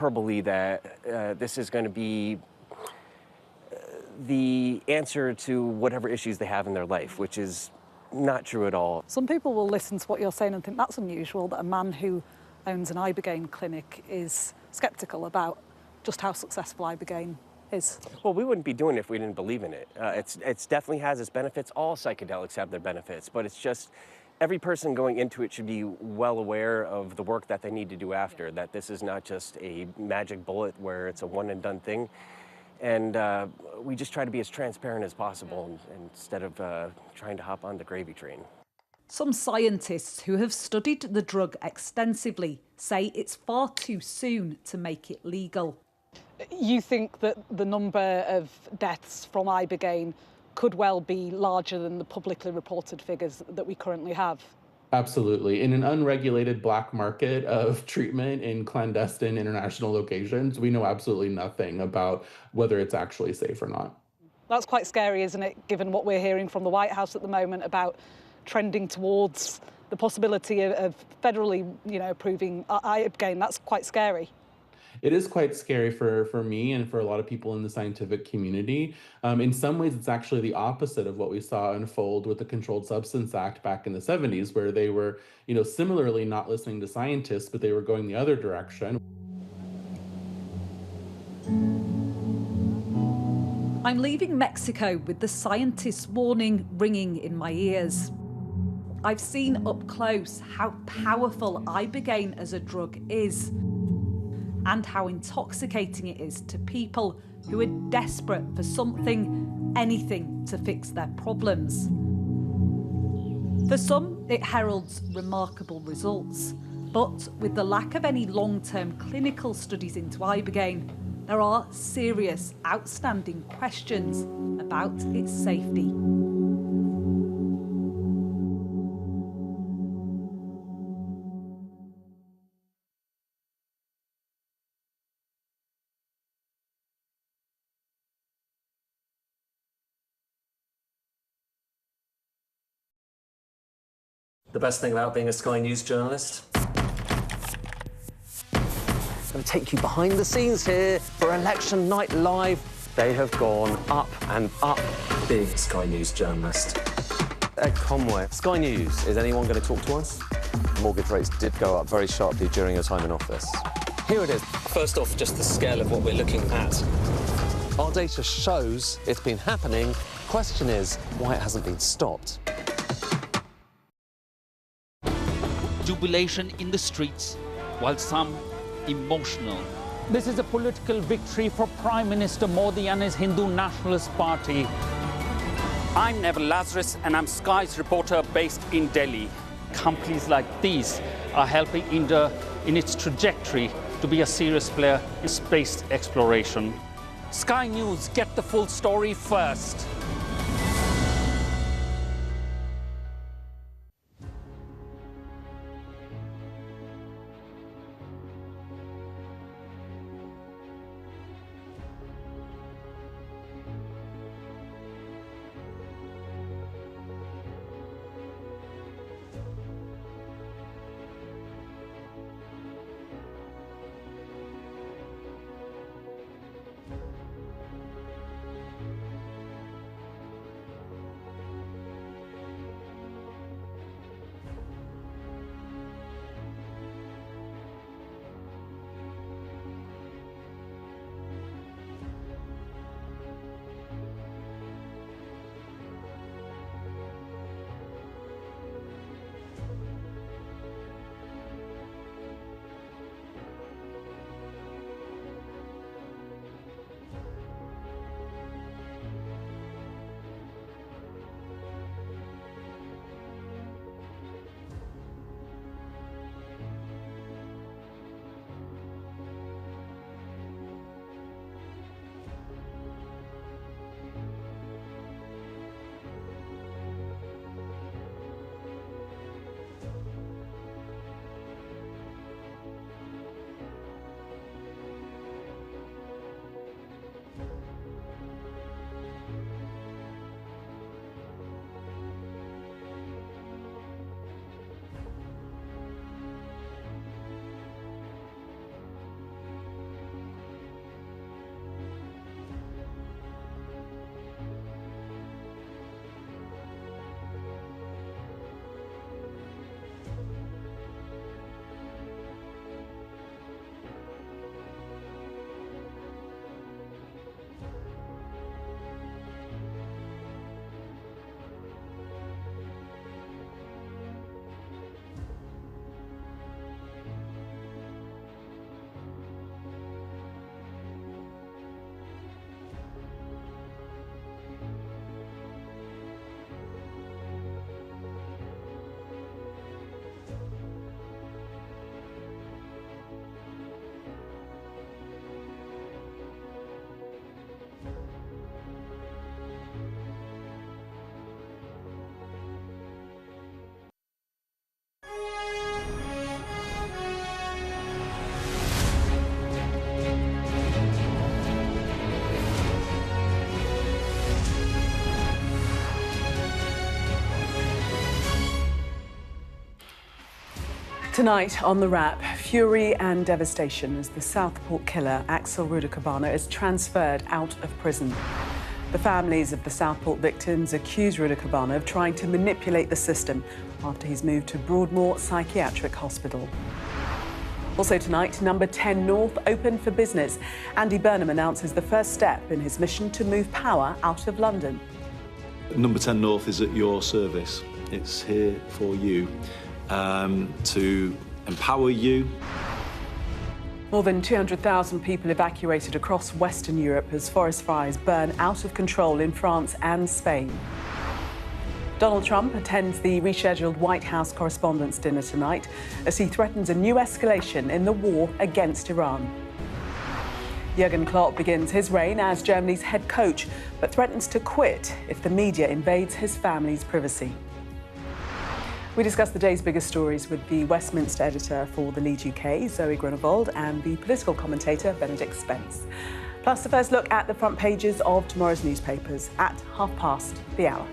hyperbole that this is going to be the answer to whatever issues they have in their life, which is not true at all. Some people will listen to what you're saying and think that's unusual, that a man who owns an ibogaine clinic is sceptical about just how successful ibogaine is. Well, we wouldn't be doing it if we didn't believe in it. It's definitely has its benefits. All psychedelics have their benefits, but it's just every person going into it should be well aware of the work that they need to do after, that this is not just a magic bullet where it's a one and done thing. And we just try to be as transparent as possible instead of trying to hop on the gravy train. Some scientists who have studied the drug extensively say it's far too soon to make it legal. You think that the number of deaths from ibogaine could well be larger than the publicly reported figures that we currently have? Absolutely. In an unregulated black market of treatment in clandestine international locations, we know absolutely nothing about whether it's actually safe or not. That's quite scary, isn't it, given what we're hearing from the White House at the moment about trending towards the possibility of federally, approving ibogaine. That's quite scary. It is quite scary for me and for a lot of people in the scientific community. In some ways, it's actually the opposite of what we saw unfold with the Controlled Substance Act back in the 70s, where they were, similarly not listening to scientists, but they were going the other direction. I'm leaving Mexico with the scientists' warning ringing in my ears. I've seen up close how powerful ibogaine as a drug is, and how intoxicating it is to people who are desperate for something, anything to fix their problems. For some, it heralds remarkable results, but with the lack of any long-term clinical studies into ibogaine, there are serious, outstanding questions about its safety. The best thing about being a Sky News journalist? I'm going to take you behind the scenes here for Election Night Live. They have gone up and up. Big Sky News journalist. Ed Conway, Sky News, is anyone going to talk to us? Mortgage rates did go up very sharply during your time in office. Here it is. First off, just the scale of what we're looking at. Our data shows it's been happening. Question is why it hasn't been stopped. Jubilation in the streets, while some emotional. This is a political victory for Prime Minister Modi and his Hindu Nationalist Party. I'm Neville Lazarus, and I'm Sky's reporter based in Delhi. Companies like these are helping India in its trajectory to be a serious player in space exploration. Sky News, get the full story first. Tonight on The Wrap, fury and devastation as the Southport killer Axel Ruder-Cabana is transferred out of prison. The families of the Southport victims accuse Ruder-Cabana of trying to manipulate the system after he's moved to Broadmoor Psychiatric Hospital. Also tonight, number 10 North open for business. Andy Burnham announces the first step in his mission to move power out of London. Number 10 North is at your service. It's here for you, to empower you. More than 200,000 people evacuated across Western Europe as forest fires burn out of control in France and Spain. Donald Trump attends the rescheduled White House Correspondents' Dinner tonight as he threatens a new escalation in the war against Iran. Jurgen Klopp begins his reign as Germany's head coach, but threatens to quit if the media invades his family's privacy. We discuss the day's biggest stories with the Westminster editor for The Lead UK, Zoe Grunewald, and the political commentator, Benedict Spence. Plus, the first look at the front pages of tomorrow's newspapers at 1:30.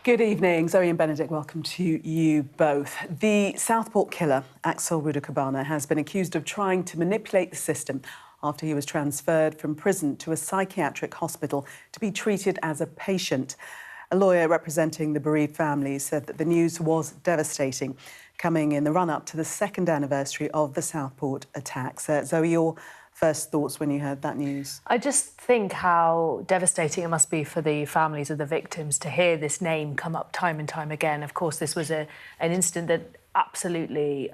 Good evening. Zoe and Benedict, welcome to you both. The Southport killer, Axel Ruder-Cabana, has been accused of trying to manipulate the system after he was transferred from prison to a psychiatric hospital to be treated as a patient. A lawyer representing the bereaved family said that the news was devastating, coming in the run-up to the second anniversary of the Southport attacks. Zoe, your first thoughts when you heard that news? I just think how devastating it must be for the families of the victims to hear this name come up time and time again. Of course, this was an incident that absolutely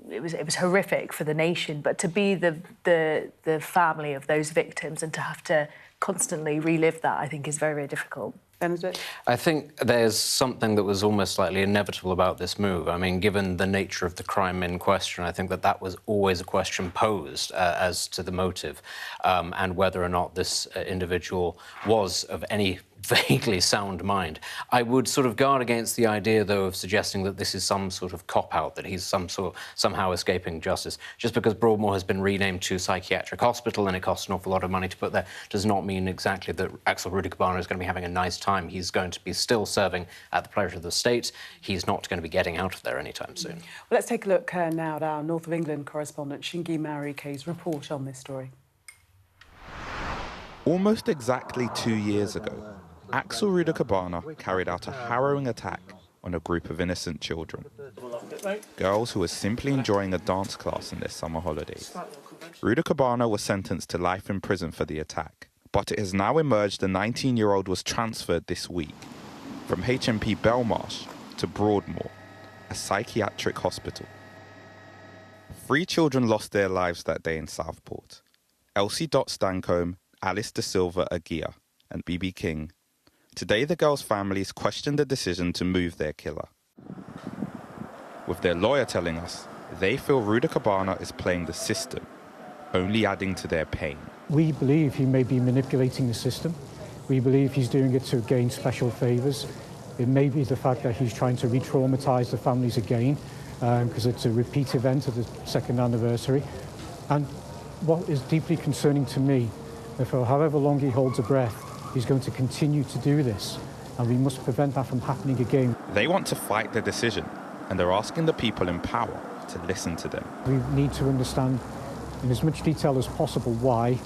it was horrific for the nation. But to be the family of those victims and to have to constantly relive that, I think, is very, very difficult. Benedict? I think there's something that was almost slightly inevitable about this move. I mean, given the nature of the crime in question, I think that was always a question posed as to the motive and whether or not this individual was of any vaguely sound mind. I would sort of guard against the idea, though, of suggesting that this is some sort of cop-out, that he's somehow escaping justice. Just because Broadmoor has been renamed to psychiatric hospital and it costs an awful lot of money to put there does not mean exactly that Axel Ruder-Cabana is going to be having a nice time. He's going to be still serving at the pleasure of the state. He's not going to be getting out of there anytime soon. Well, let's take a look now at our North of England correspondent Shingi Marike's report on this story. Almost exactly 2 years ago, Axel Ruder-Cabana carried out a harrowing attack on a group of innocent children. Girls who were simply enjoying a dance class in their summer holidays. Ruder-Cabana was sentenced to life in prison for the attack, but it has now emerged the 19-year-old was transferred this week from HMP Belmarsh to Broadmoor, a psychiatric hospital. 3 children lost their lives that day in Southport. Elsie Dot Stancombe, Alice De Silva Aguirre, and BB King. Today, the girls' families questioned the decision to move their killer, with their lawyer telling us they feel Ruder-Cabana is playing the system, only adding to their pain. We believe he may be manipulating the system. We believe he's doing it to gain special favours. It may be the fact that he's trying to re-traumatise the families again, because it's a repeat event of the second anniversary. And what is deeply concerning to me, that for however long he holds a breath, he's going to continue to do this, and we must prevent that from happening again. They want to fight the decision, and they're asking the people in power to listen to them. We need to understand in as much detail as possible why,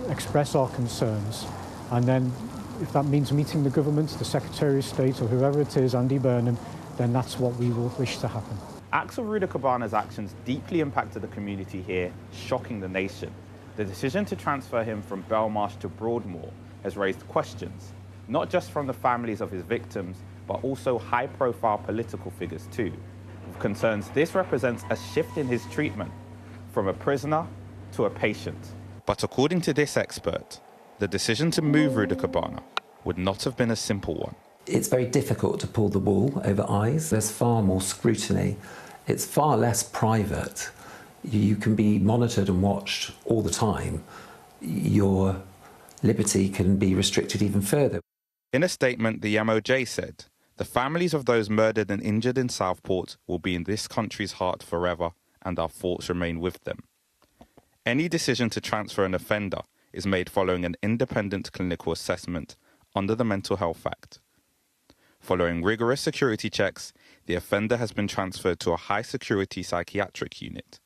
express our concerns, and then if that means meeting the government, the Secretary of State, or whoever it is, Andy Burnham, then that's what we will wish to happen. Axel Ruder-Cabana's actions deeply impacted the community here, shocking the nation. The decision to transfer him from Belmarsh to Broadmoor has raised questions, not just from the families of his victims, but also high-profile political figures too, with concerns this represents a shift in his treatment from a prisoner to a patient. But according to this expert, the decision to move Ruder-Cabana would not have been a simple one. It's very difficult to pull the wool over eyes. There's far more scrutiny. It's far less private. You can be monitored and watched all the time. Your liberty can be restricted even further. In a statement, the MOJ said, the families of those murdered and injured in Southport will be in this country's heart forever, and our thoughts remain with them. Any decision to transfer an offender is made following an independent clinical assessment under the Mental Health Act. Following rigorous security checks, the offender has been transferred to a high-security psychiatric unit,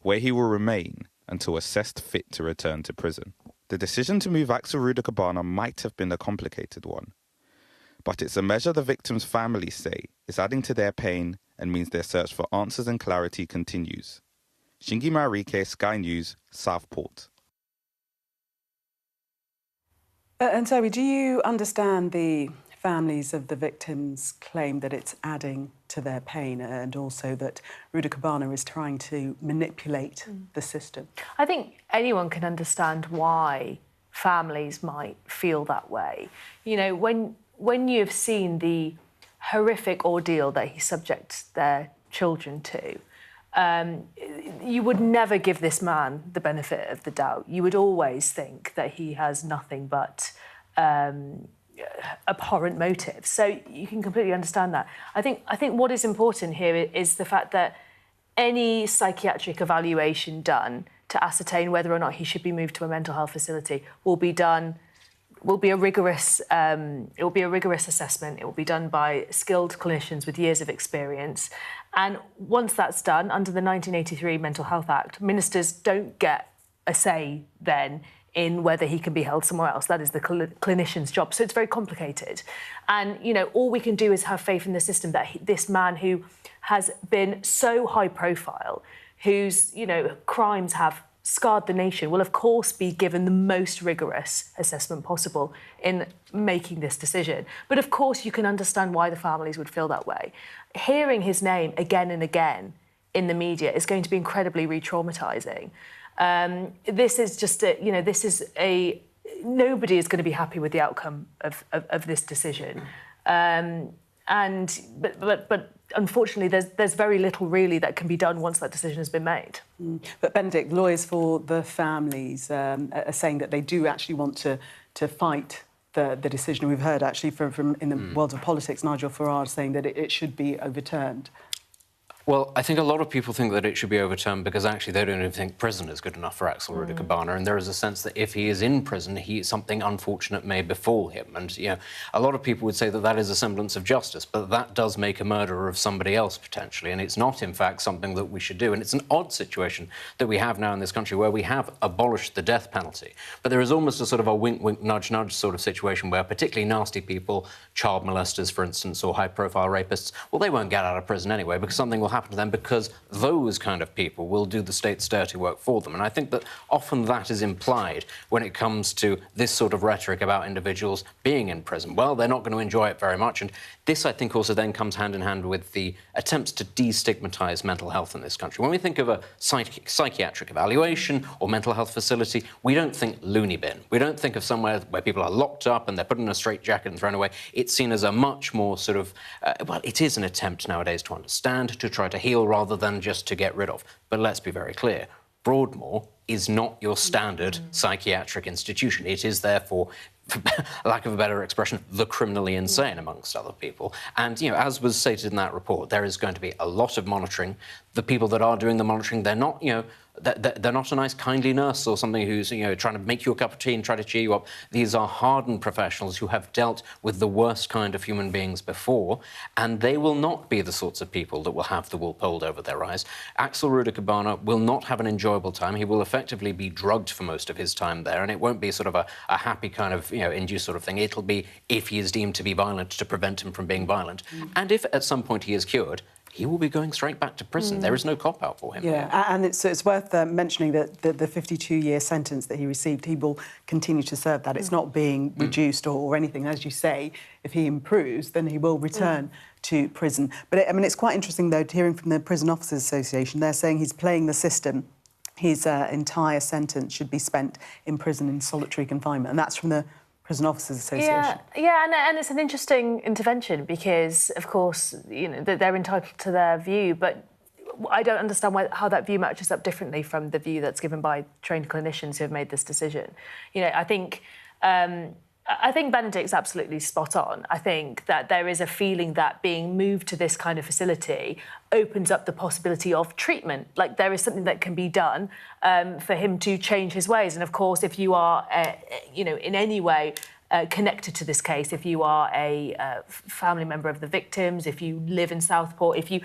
where he will remain until assessed fit to return to prison. The decision to move Axel Rudiker-Barner might have been a complicated one, but it's a measure the victims' families say is adding to their pain and means their search for answers and clarity continues. Shingi Marike, Sky News, Southport. And Zoe, do you understand the families of the victims' claim that it's adding to their pain and also that Rudiker-Barner is trying to manipulate the system? I think anyone can understand why families might feel that way. You know, when you've seen the horrific ordeal that he subjects their children to, you would never give this man the benefit of the doubt. You would always think that he has nothing but abhorrent motives. So you can completely understand that. I think what is important here is the fact that any psychiatric evaluation done to ascertain whether or not he should be moved to a mental health facility will be a rigorous assessment. It will be done by skilled clinicians with years of experience. And once that's done, under the 1983 Mental Health Act, ministers don't get a say then in whether he can be held somewhere else. That is the clinician's job. So it's very complicated. And, you know, all we can do is have faith in the system that this man who has been so high profile, whose, you know, crimes have scarred the nation, will of course be given the most rigorous assessment possible in making this decision. But of course you can understand why the families would feel that way. Hearing his name again and again in the media is going to be incredibly re-traumatising. This is just nobody is going to be happy with the outcome of this decision. But unfortunately, there's very little really that can be done once that decision has been made. But Benedict, lawyers for the families are saying that they do actually want to fight the decision. We've heard actually from in the world of politics, Nigel Farage saying that it should be overturned. Well, I think a lot of people think that it should be overturned because actually they don't even think prison is good enough for Axel Rudiker-Barner, and there is a sense that if he is in prison, something unfortunate may befall him. And, you know, a lot of people would say that that is a semblance of justice, but that does make a murderer of somebody else, potentially, and it's not, in fact, something that we should do. And it's an odd situation that we have now in this country where we have abolished the death penalty, but there is almost a sort of a wink-wink, nudge-nudge sort of situation where particularly nasty people, child molesters, for instance, or high-profile rapists, well, they won't get out of prison anyway because something will happen to them because those kind of people will do the state's dirty work for them. And I think that often that is implied when it comes to this sort of rhetoric about individuals being in prison. Well, they're not going to enjoy it very much. And this, I think, also then comes hand in hand with the attempts to destigmatise mental health in this country. When we think of a psychiatric evaluation or mental health facility, we don't think loony bin. We don't think of somewhere where people are locked up and they're put in a straitjacket and thrown away. It's seen as a much more sort of, well, it is an attempt nowadays to understand, to try to heal rather than just to get rid of. But let's be very clear, Broadmoor is not your standard psychiatric institution. It is therefore, for lack of a better expression, the criminally insane, amongst other people. And, you know, as was stated in that report, there is going to be a lot of monitoring. The people that are doing the monitoring, they're not, you know, they're not a nice, kindly nurse or something who's, you know, trying to make you a cup of tea and try to cheer you up. These are hardened professionals who have dealt with the worst kind of human beings before, and they will not be the sorts of people that will have the wool pulled over their eyes. Axel Rudiker-Barner will not have an enjoyable time. He will effectively be drugged for most of his time there, and it won't be sort of a happy kind of, you know, induced sort of thing. It'll be, if he is deemed to be violent, to prevent him from being violent. And if at some point he is cured, he will be going straight back to prison. There is no cop-out for him. Yeah, and it's worth mentioning that the 52-year sentence that he received, he will continue to serve that. It's not being reduced or anything. As you say, if he improves, then he will return to prison. But, I mean, it's quite interesting, though, hearing from the Prison Officers Association, they're saying he's playing the system. His entire sentence should be spent in prison in solitary confinement, and that's from the Prison Officers Association. Yeah, and it's an interesting intervention because, of course, you know, they're entitled to their view, but I don't understand how that view matches up differently from the view that's given by trained clinicians who have made this decision. You know, I think I think Benedict's absolutely spot on. I think that there is a feeling that being moved to this kind of facility opens up the possibility of treatment. Like, there is something that can be done for him to change his ways. And of course, if you are, in any way connected to this case, if you are a family member of the victims, if you live in Southport, if you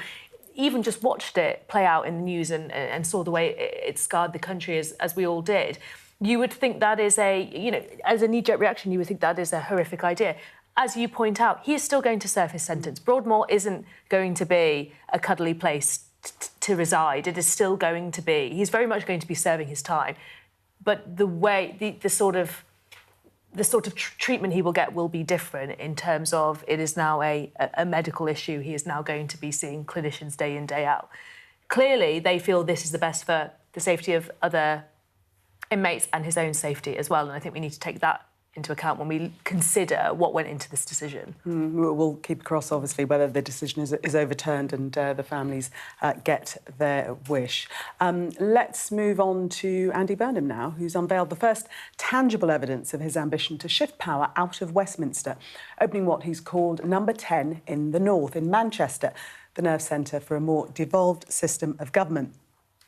even just watched it play out in the news and saw the way it scarred the country as we all did, you would think that is as a knee-jerk reaction, you would think that is a horrific idea. As you point out, he is still going to serve his sentence. Broadmoor isn't going to be a cuddly place to reside. It is still going to be. He's very much going to be serving his time. But the sort of treatment he will get will be different in terms of it is now a medical issue. He is now going to be seeing clinicians day in, day out. Clearly, they feel this is the best for the safety of other inmates and his own safety as well. And I think we need to take that into account when we consider what went into this decision. We'll keep across, obviously, whether the decision is overturned and the families get their wish. Let's move on to Andy Burnham now, who's unveiled the first tangible evidence of his ambition to shift power out of Westminster, opening what he's called Number 10 in the North, in Manchester, the nerve centre for a more devolved system of government.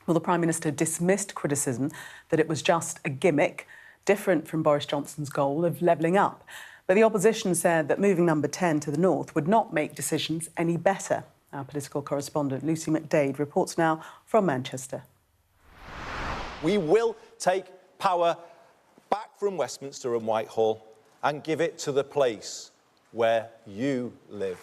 Well, the Prime Minister dismissed criticism that it was just a gimmick, different from Boris Johnson's goal of levelling up. But the opposition said that moving Number 10 to the north would not make decisions any better. Our political correspondent Lucy McDade reports now from Manchester. We will take power back from Westminster and Whitehall and give it to the place where you live.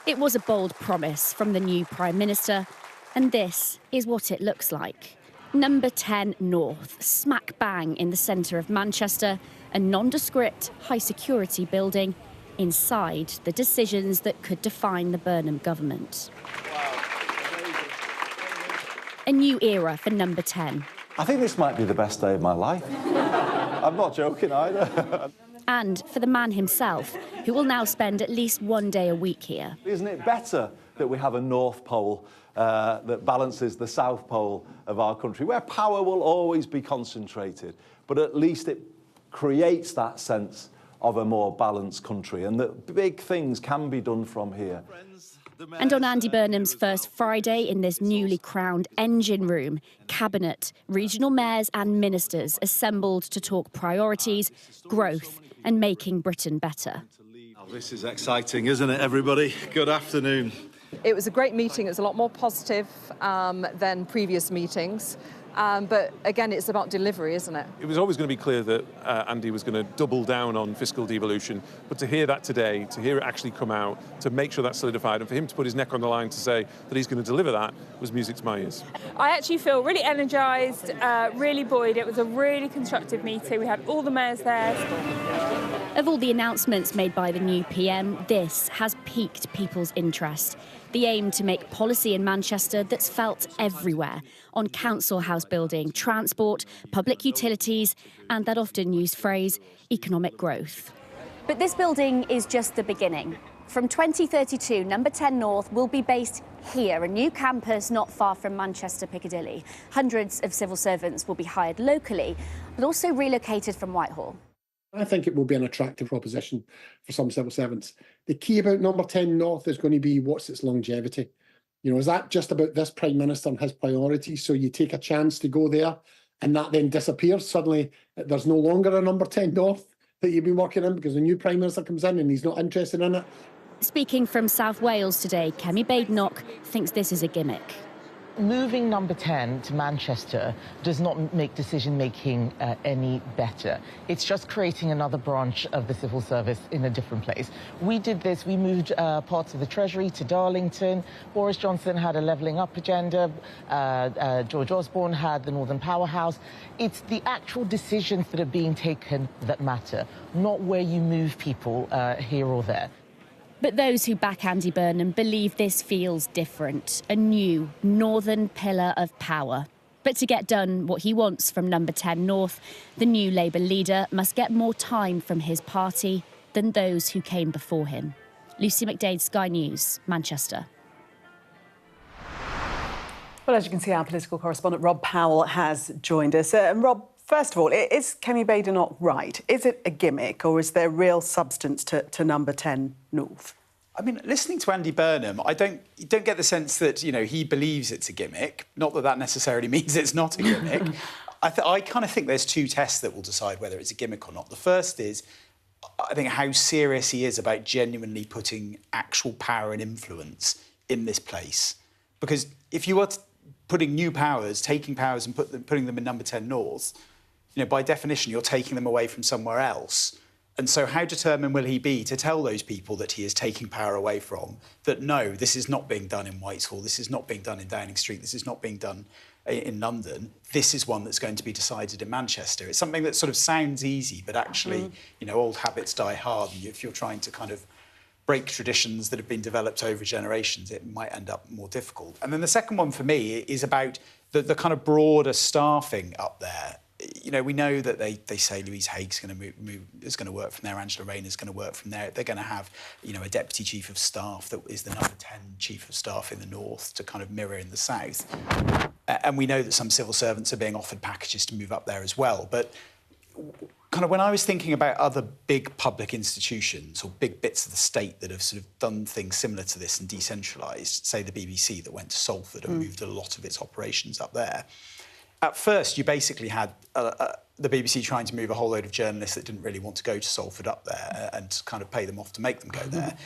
It was a bold promise from the new Prime Minister, and this is what it looks like. Number 10 North, smack bang in the centre of Manchester, a nondescript, high-security building inside the decisions that could define the Burnham government. A new era for Number 10. I think this might be the best day of my life. I'm not joking either. And for the man himself, who will now spend at least one day a week here. Isn't it better that we have a North Pole that balances the South Pole of our country, where power will always be concentrated, but at least it creates that sense of a more balanced country and that big things can be done from here. And on Andy Burnham's first Friday in this newly crowned engine room, Cabinet, regional mayors and ministers assembled to talk priorities, growth and making Britain better. Oh, this is exciting, isn't it, everybody? Good afternoon. It was a great meeting. It was a lot more positive than previous meetings. But again, it's about delivery, isn't it? It was always going to be clear that Andy was going to double down on fiscal devolution. But to hear that today, to hear it actually come out, to make sure that's solidified, and for him to put his neck on the line to say that he's going to deliver that was music to my ears. I actually feel really energised, really buoyed. It was a really constructive meeting. We had all the mayors there. Of all the announcements made by the new PM, this has piqued people's interest. The aim to make policy in Manchester that's felt everywhere, on council house building, transport, public utilities, and that often used phrase, economic growth. But this building is just the beginning. From 2032, Number 10 North will be based here, a new campus not far from Manchester Piccadilly. Hundreds of civil servants will be hired locally, but also relocated from Whitehall. I think it will be an attractive proposition for some civil servants. The key about Number 10 North is going to be what's its longevity. You know, is that just about this Prime Minister and his priorities? So you take a chance to go there and that then disappears. Suddenly there's no longer a Number 10 North that you've been working in because a new Prime Minister comes in and he's not interested in it. Speaking from South Wales today, Kemi Badenoch thinks this is a gimmick. Moving Number 10 to Manchester does not make decision-making any better. It's just creating another branch of the civil service in a different place. We did this, we moved parts of the Treasury to Darlington. Boris Johnson had a levelling up agenda. George Osborne had the Northern Powerhouse. It's the actual decisions that are being taken that matter, not where you move people here or there. But those who back Andy Burnham believe this feels different, a new northern pillar of power. But to get done what he wants from Number 10 North, the new Labour leader must get more time from his party than those who came before him. Lucy McDade, Sky News, Manchester. Well, as you can see, our political correspondent Rob Powell has joined us. And Rob, First of all, is Kemi Badenoch right? Is it a gimmick or is there real substance to number 10 North? I mean, listening to Andy Burnham, you don't get the sense that, you know, he believes it's a gimmick. Not that that necessarily means it's not a gimmick. I kind of think there's two tests that will decide whether it's a gimmick or not. The first is, I think, how serious he is about genuinely putting actual power and influence in this place. Because if you are putting new powers, taking powers and putting them in number 10 North, you know, by definition, you're taking them away from somewhere else. And so how determined will he be to tell those people that he is taking power away from that, no, this is not being done in Whitehall, this is not being done in Downing Street, this is not being done in London, this is one that's going to be decided in Manchester. It's something that sort of sounds easy, but actually, you know, old habits die hard. And if you're trying to kind of break traditions that have been developed over generations, it might end up more difficult. And then the second one for me is about the kind of broader staffing up there. You know, we know that they say Louise Haig's going to is going to work from there, Angela Rayner's going to work from there. They're going to have, you know, a deputy chief of staff that is the number 10 chief of staff in the north to kind of mirror in the south. And we know that some civil servants are being offered packages to move up there as well. But kind of when I was thinking about other big public institutions or big bits of the state that have sort of done things similar to this and decentralised, say the BBC that went to Salford and moved a lot of its operations up there, at first, you basically had the BBC trying to move a whole load of journalists that didn't really want to go to Salford up there and kind of pay them off to make them go there,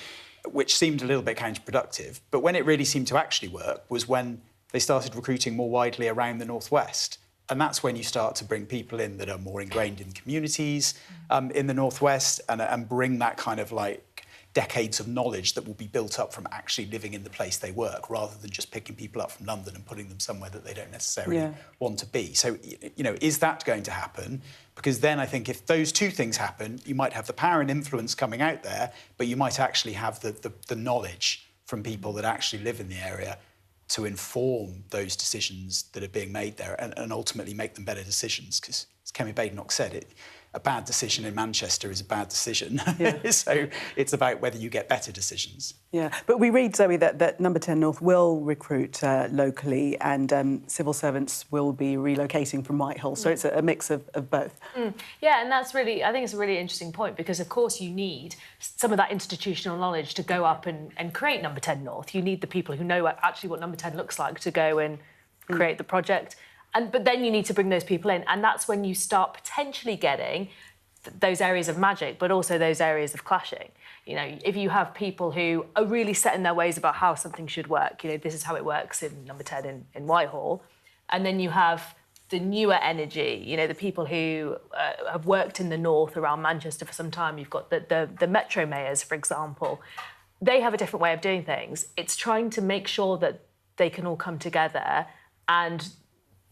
which seemed a little bit counterproductive. But when it really seemed to actually work was when they started recruiting more widely around the northwest. And that's when you start to bring people in that are more ingrained in communities in the northwest and bring that kind of like decades of knowledge that will be built up from actually living in the place they work, rather than just picking people up from London and putting them somewhere that they don't necessarily want to be. So, you know, is that going to happen? Because then I think if those two things happen, you might have the power and influence coming out there, but you might actually have the knowledge from people that actually live in the area to inform those decisions that are being made there and ultimately make them better decisions. Because, as Kemi Badenoch said, a bad decision in Manchester is a bad decision. Yeah. So it's about whether you get better decisions. Yeah, but we read, Zoe, that number 10 North will recruit locally and civil servants will be relocating from Whitehall. So it's a mix of both. Yeah, and that's really, I think it's a really interesting point because, of course, you need some of that institutional knowledge to go up and create number 10 North. You need the people who know actually what number 10 looks like to go and create the project. But then you need to bring those people in, and that's when you start potentially getting those areas of magic, but also those areas of clashing. You know, if you have people who are really set in their ways about how something should work, you know, this is how it works in number 10 in Whitehall, and then you have the newer energy, you know, the people who have worked in the north around Manchester for some time. You've got the metro mayors, for example. They have a different way of doing things. It's trying to make sure that they can all come together, and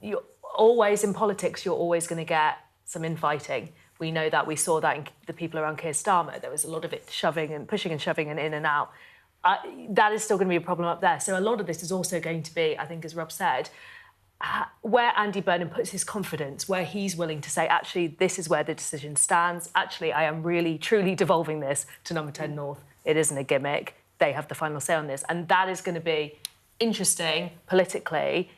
you're always, in politics, you're always going to get some infighting. We know that. We saw that in the people around Keir Starmer. There was a lot of it shoving and pushing and shoving and in and out. That is still going to be a problem up there. So a lot of this is also going to be, I think, as Rob said, where Andy Burnham puts his confidence, where he's willing to say, actually, this is where the decision stands. Actually, I am really, truly devolving this to number 10 North. It isn't a gimmick. They have the final say on this. And that is going to be interesting politically,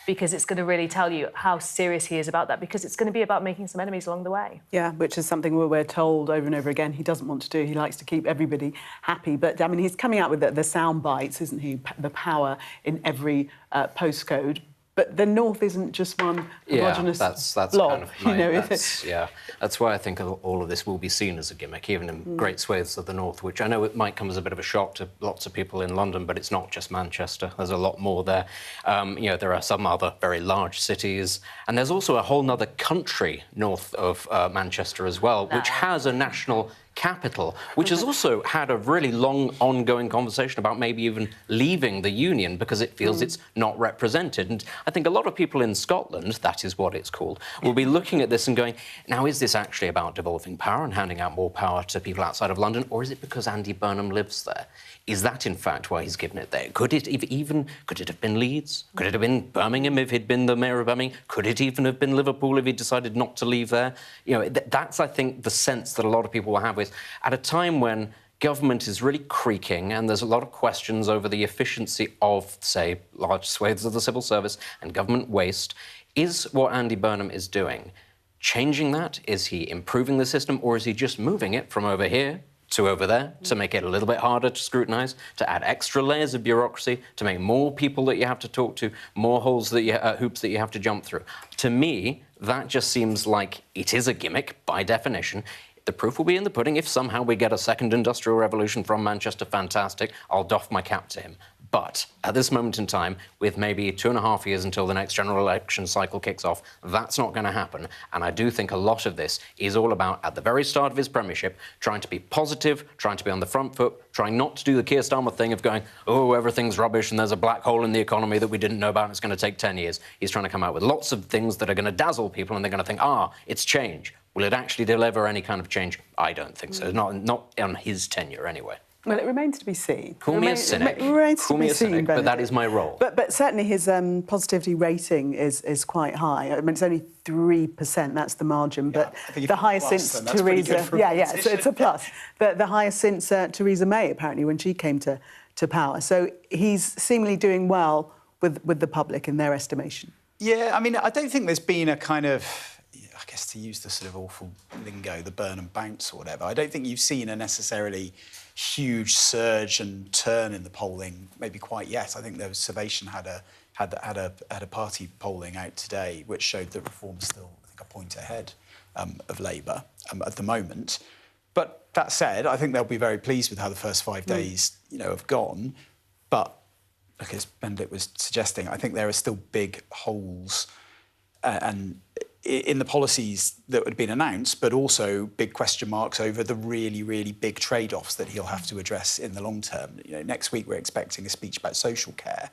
because it's going to really tell you how serious he is about that, because it's going to be about making some enemies along the way. Yeah, which is something we're told over and over again he doesn't want to do. He likes to keep everybody happy. But, I mean, he's coming out with the sound bites, isn't he? The power in every postcode. But the North isn't just one homogenous that's blob. kind of my, you know, that's why I think all of this will be seen as a gimmick, even in great swathes of the North, which I know it might come as a bit of a shock to lots of people in London, but it's not just Manchester. There's a lot more there. You know, there are some other very large cities, and there's also a whole other country north of Manchester as well, which has a national capital, which has also had a really long ongoing conversation about maybe even leaving the Union because it feels it's not represented. And I think a lot of people in Scotland, that is what it's called, will be looking at this and going, now, is this actually about devolving power and handing out more power to people outside of London, or is it because Andy Burnham lives there? Is that, in fact, why he's given it there? Could it have been Leeds? Could it have been Birmingham if he'd been the mayor of Birmingham? Could it even have been Liverpool if he decided not to leave there? You know, that's, I think, the sense that a lot of people will have with, at a time when government is really creaking and there's a lot of questions over the efficiency of, say, large swathes of the civil service and government waste, is what Andy Burnham is doing changing that? Is he improving the system, or is he just moving it from over here to over there to make it a little bit harder to scrutinise, to add extra layers of bureaucracy, to make more people that you have to talk to, more hoops that you have to jump through? To me, that just seems like it is a gimmick by definition. The proof will be in the pudding. If somehow we get a second industrial revolution from Manchester, fantastic. I'll doff my cap to him. But at this moment in time, with maybe 2.5 years until the next general election cycle kicks off, that's not going to happen. And I do think a lot of this is all about, at the very start of his premiership, trying to be positive, trying to be on the front foot, trying not to do the Keir Starmer thing of going, oh, everything's rubbish and there's a black hole in the economy that we didn't know about and it's going to take 10 years. He's trying to come out with lots of things that are going to dazzle people and they're going to think, it's change. Will it actually deliver any kind of change? I don't think so. Not on his tenure, anyway. Well, it remains to be seen. Call me a cynic. Call me a cynic, but that is my role. But certainly his positivity rating is quite high. I mean, it's only 3%, that's the margin, but the highest since Theresa... so it's a plus. The highest since Theresa May, apparently, when she came to power. So he's seemingly doing well with the public in their estimation. Yeah, I mean, I don't think there's been a kind of... I guess to use the sort of awful lingo, the Burnham bounce or whatever, I don't think you've seen a necessarily huge surge and turn in the polling, maybe quite yet. I think the Salvation had a party polling out today which showed that Reform's still, I think, a point ahead of Labour at the moment. But that said, I think they'll be very pleased with how the first 5 days, have gone. But, look, as Benedict was suggesting, I think there are still big holes and in the policies that had been announced, but also big question marks over the really, really big trade-offs that he'll have to address in the long term. Next week we're expecting a speech about social care.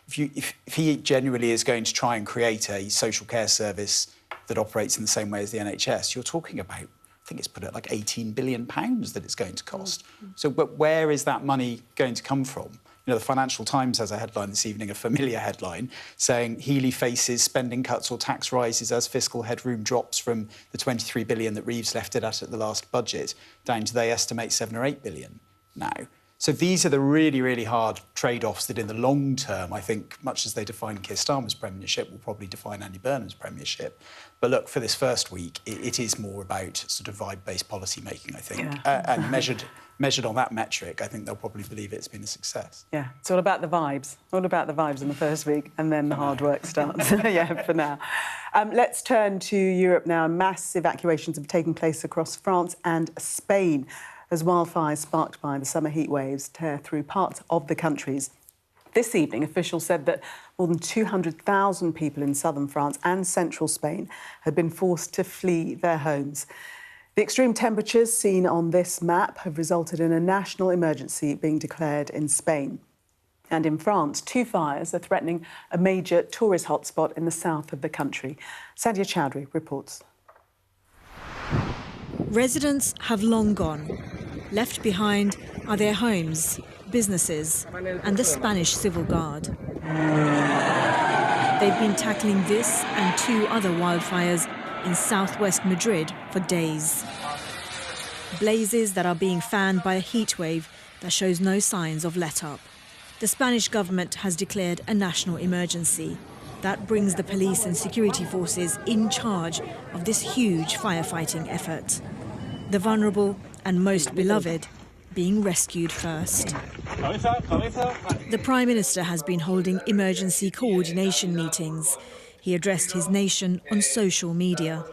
If he genuinely is going to try and create a social care service that operates in the same way as the NHS, you're talking about, I think it's put at like £18 billion that it's going to cost. So, but where is that money going to come from? The Financial Times has a headline this evening, a familiar headline, saying Healey faces spending cuts or tax rises as fiscal headroom drops from the £23 billion that Reeves left it at the last budget down to, they estimate, 7 or 8 billion now. So these are the really, really hard trade-offs that in the long term, I think, much as they define Keir Starmer's premiership, will probably define Andy Burnham's premiership. But look, for this first week, it is more about sort of vibe-based policy making, I think. And measured on that metric, I think they'll probably believe it's been a success. Yeah, it's all about the vibes. All about the vibes in the first week, and then the hard work starts. For now. Let's turn to Europe now. Mass evacuations have taken place across France and Spain as wildfires sparked by the summer heat waves tear through parts of the countries. This evening, officials said that more than 200,000 people in southern France and central Spain had been forced to flee their homes. The extreme temperatures seen on this map have resulted in a national emergency being declared in Spain. And in France, 2 fires are threatening a major tourist hotspot in the south of the country. Sadia Chowdhury reports. Residents have long gone. Left behind are their homes, businesses, and the Spanish Civil Guard. They've been tackling this and 2 other wildfires in southwest Madrid for days. Blazes that are being fanned by a heat wave that shows no signs of let-up. The Spanish government has declared a national emergency. That brings the police and security forces in charge of this huge firefighting effort. The vulnerable and most beloved being rescued first. The Prime Minister has been holding emergency coordination meetings. He addressed his nation on social media.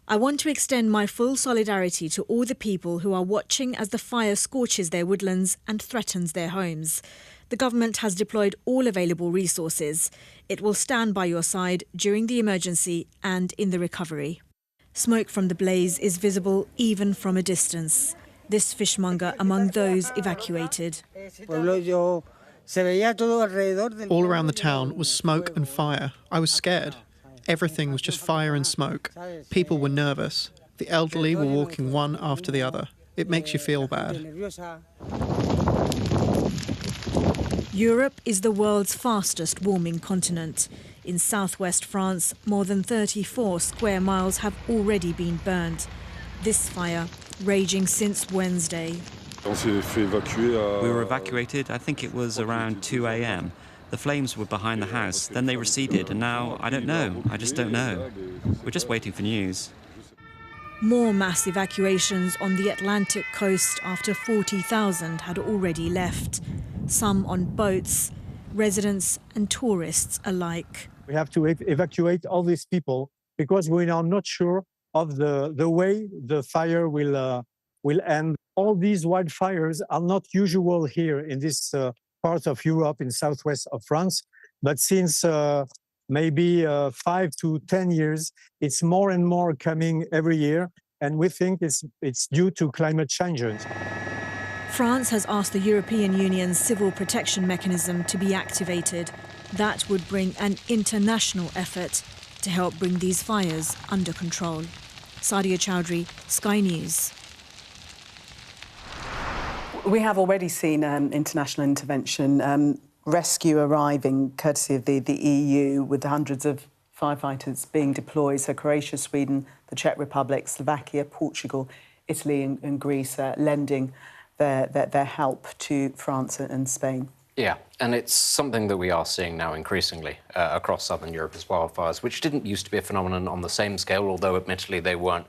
I want to extend my full solidarity to all the people who are watching as the fire scorches their woodlands and threatens their homes. The government has deployed all available resources. It will stand by your side during the emergency and in the recovery. Smoke from the blaze is visible even from a distance. This fishmonger among those evacuated. All around the town was smoke and fire. I was scared. Everything was just fire and smoke. People were nervous. The elderly were walking one after the other. It makes you feel bad. Europe is the world's fastest warming continent. In southwest France, more than 34 square miles have already been burned. This fire raging since Wednesday. We were evacuated, I think it was around 2 a.m. The flames were behind the house, then they receded, and now, I don't know, I just don't know. We're just waiting for news. More mass evacuations on the Atlantic coast after 40,000 had already left, some on boats, residents and tourists alike. We have to evacuate all these people because we are not sure of the way the fire will end. All these wildfires are not usual here in this part of Europe, in southwest of France, but since maybe 5 to 10 years, it's more and more coming every year, and we think it's due to climate changes. France has asked the European Union's civil protection mechanism to be activated. That would bring an international effort to help bring these fires under control. Sadia Chowdhury, Sky News. We have already seen international intervention, rescue arriving courtesy of the EU, with hundreds of firefighters being deployed. So Croatia, Sweden, the Czech Republic, Slovakia, Portugal, Italy and Greece lending their help to France and Spain. Yeah, and it's something that we are seeing now increasingly across southern Europe as wildfires, which didn't used to be a phenomenon on the same scale, although admittedly they weren't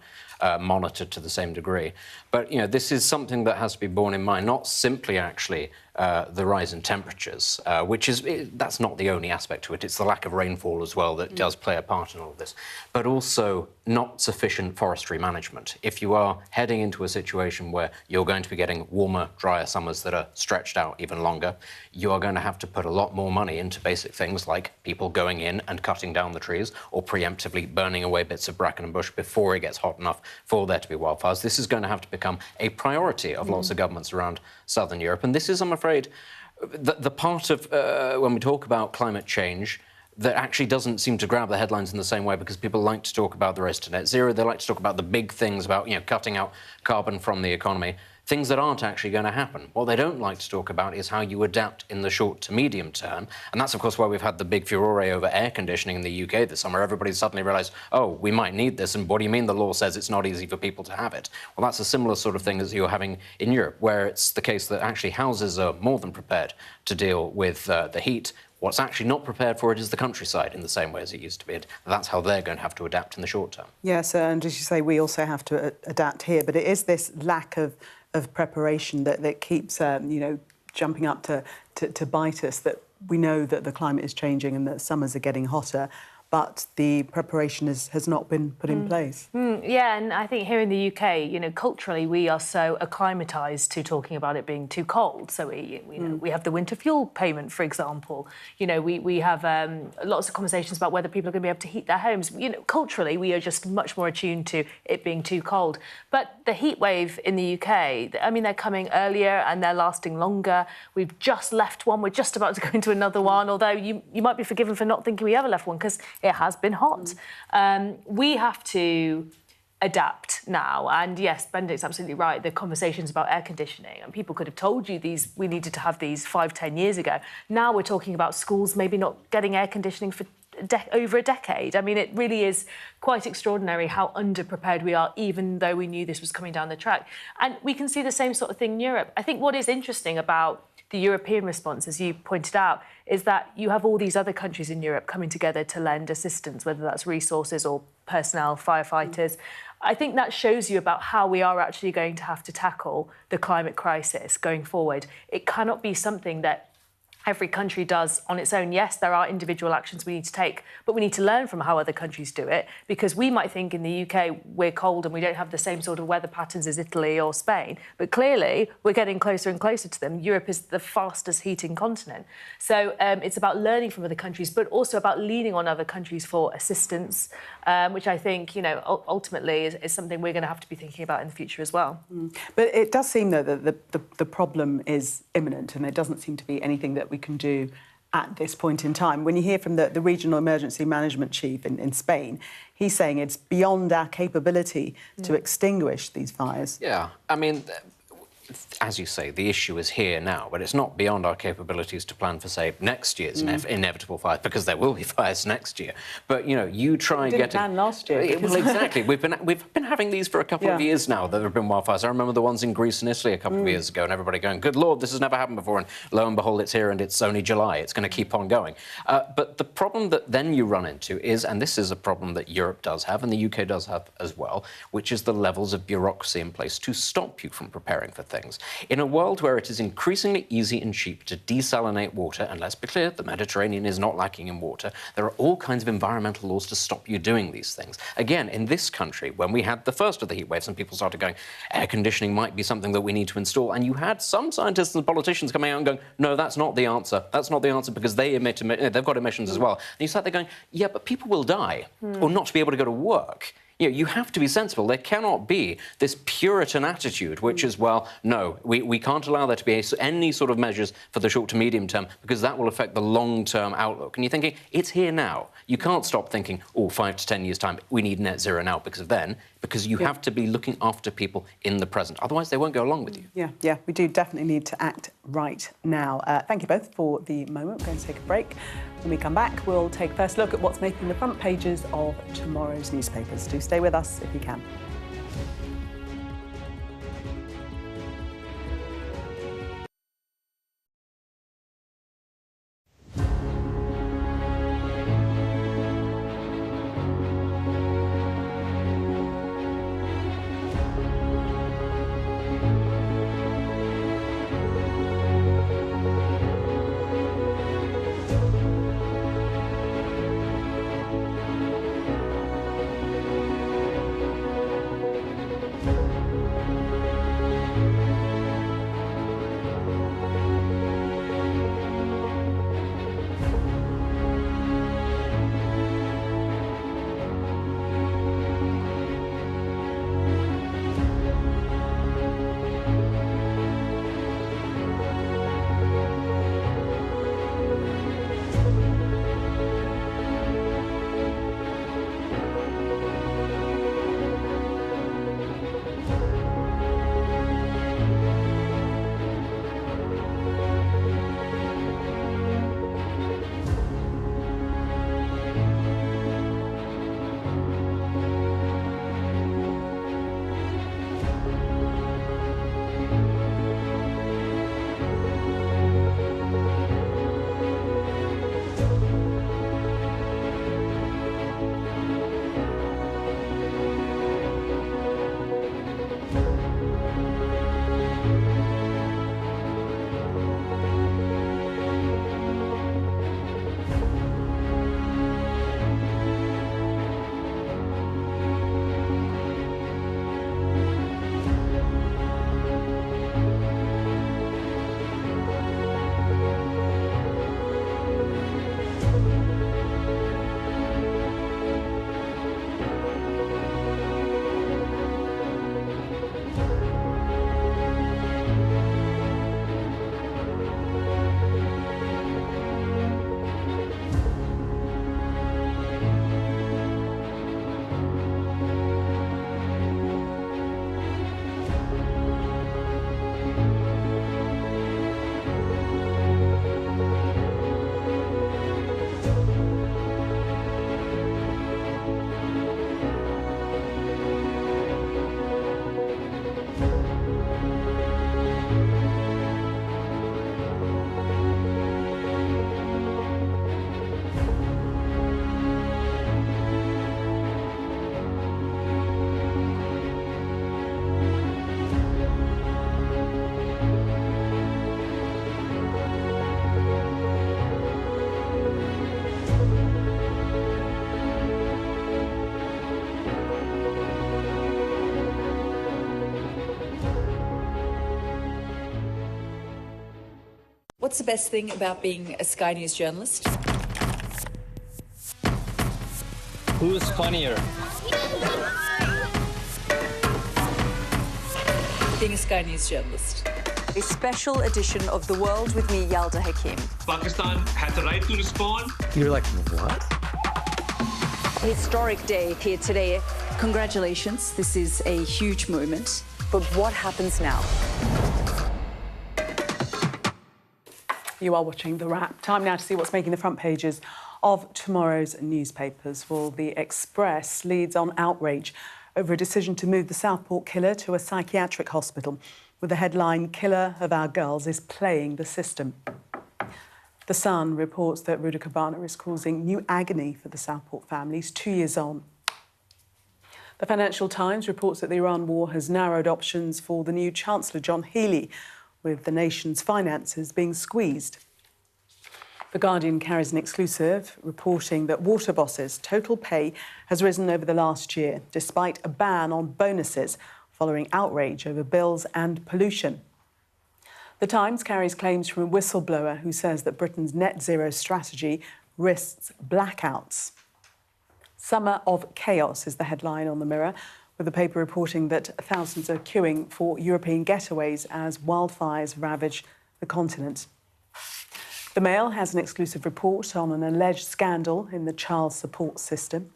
monitored to the same degree. But, you know, this is something that has to be borne in mind, not simply actually the rise in temperatures, that's not the only aspect to it. It's the lack of rainfall as well that does play a part in all of this, but also not sufficient forestry management. If you are heading into a situation where you're going to be getting warmer, drier summers that are stretched out even longer, you are going to have to put a lot more money into basic things like people going in and cutting down the trees or preemptively burning away bits of bracken and bush before it gets hot enough for there to be wildfires. This is going to have to become a priority of lots of governments around southern Europe. And this is, I'm afraid, the part of when we talk about climate change that actually doesn't seem to grab the headlines in the same way, because people like to talk about the race to net zero. They like to talk about the big things about, you know, cutting out carbon from the economy, things that aren't actually going to happen. What they don't like to talk about is how you adapt in the short to medium term. And that's, of course, why we've had the big furore over air conditioning in the UK this summer. Everybody suddenly realised, oh, we might need this. And what do you mean the law says it's not easy for people to have it? Well, that's a similar sort of thing as you're having in Europe, where it's the case that actually houses are more than prepared to deal with the heat. What's actually not prepared for it is the countryside in the same way as it used to be. That's how they're going to have to adapt in the short term. Yes, and as you say, we also have to adapt here. But it is this lack of preparation that keeps, you know, jumping up to bite us, that we know that the climate is changing and that summers are getting hotter, but the preparation has not been put in place. Yeah, and I think here in the UK, you know, culturally we are so acclimatised to talking about it being too cold. So we have the winter fuel payment, for example. You know, we have lots of conversations about whether people are going to be able to heat their homes. You know, culturally we are just much more attuned to it being too cold. But the heat wave in the UK, I mean, they're coming earlier and they're lasting longer. We've just left one. We're just about to go into another one, although you might be forgiven for not thinking we ever left one, because it has been hot. We have to adapt now. And yes, Benedict's absolutely right. The conversations about air conditioning, and people could have told you we needed to have these 5-10 years ago. Now we're talking about schools maybe not getting air conditioning for over a decade. I mean, it really is quite extraordinary how underprepared we are, even though we knew this was coming down the track. And we can see the same sort of thing in Europe. I think what is interesting about the European response, as you pointed out, is that you have all these other countries in Europe coming together to lend assistance, whether that's resources or personnel, firefighters. I think that shows you about how we are actually going to have to tackle the climate crisis going forward. It cannot be something that every country does on its own. Yes, there are individual actions we need to take, but we need to learn from how other countries do it, because we might think in the UK we're cold and we don't have the same sort of weather patterns as Italy or Spain, but clearly we're getting closer and closer to them. Europe is the fastest heating continent. So it's about learning from other countries, but also about leaning on other countries for assistance, which I think, you know, ultimately is something we're going to have to be thinking about in the future as well. But it does seem, though, that the problem is imminent, and there doesn't seem to be anything that we can do at this point in time. When you hear from the regional emergency management chief in Spain, he's saying it's beyond our capability to extinguish these fires. Yeah, I mean, as you say, the issue is here now, but it's not beyond our capabilities to plan for, say, next year's inevitable fires, because there will be fires next year. But, you know, you try getting... plan last year. Well, exactly. We've been having these for a couple of years now. There have been wildfires. I remember the ones in Greece and Italy a couple of years ago, and everybody going, good Lord, this has never happened before, and lo and behold, it's here, and it's only July. It's going to keep on going. But the problem that then you run into is, and this is a problem that Europe does have, and the UK does have as well, which is the levels of bureaucracy in place to stop you from preparing for things. In a world where it is increasingly easy and cheap to desalinate water, and let's be clear, the Mediterranean is not lacking in water, there are all kinds of environmental laws to stop you doing these things. Again, in this country, when we had the first of the heat waves and people started going, air conditioning might be something that we need to install, and you had some scientists and politicians coming out and going, no, that's not the answer. That's not the answer because they they've got emissions as well. And you sat there going, yeah, but people will die or not be able to go to work. You know, you have to be sensible. There cannot be this Puritan attitude, which is, well, no, we can't allow there to be any sort of measures for the short to medium term because that will affect the long-term outlook. And you're thinking, it's here now. You can't stop thinking, oh, 5 to 10 years' time, we need net zero now because you have to be looking after people in the present. Otherwise, they won't go along with you. Yeah, we do definitely need to act right now. Thank you both for the moment. We're going to take a break. When we come back, we'll take a first look at what's making the front pages of tomorrow's newspapers. Do stay with us if you can. What's the best thing about being a Sky News journalist? Who's funnier? Being a Sky News journalist. A special edition of The World with me, Yalda Hakim. Pakistan had the right to respond. You're like, what? A historic day here today. Congratulations, this is a huge moment. But what happens now? You are watching The Wrap. Time now to see what's making the front pages of tomorrow's newspapers. Well, The Express leads on outrage over a decision to move the Southport killer to a psychiatric hospital, with the headline, "Killer of Our Girls is Playing the System." The Sun reports that Ruda Cabana is causing new agony for the Southport families 2 years on. The Financial Times reports that the Iran war has narrowed options for the new Chancellor John Healey, with the nation's finances being squeezed. The Guardian carries an exclusive reporting that water bosses' total pay has risen over the last year, despite a ban on bonuses following outrage over bills and pollution. The Times carries claims from a whistleblower who says that Britain's net zero strategy risks blackouts. Summer of Chaos is the headline on the Mirror, with the paper reporting that thousands are queuing for European getaways as wildfires ravage the continent. The Mail has an exclusive report on an alleged scandal in the child support system.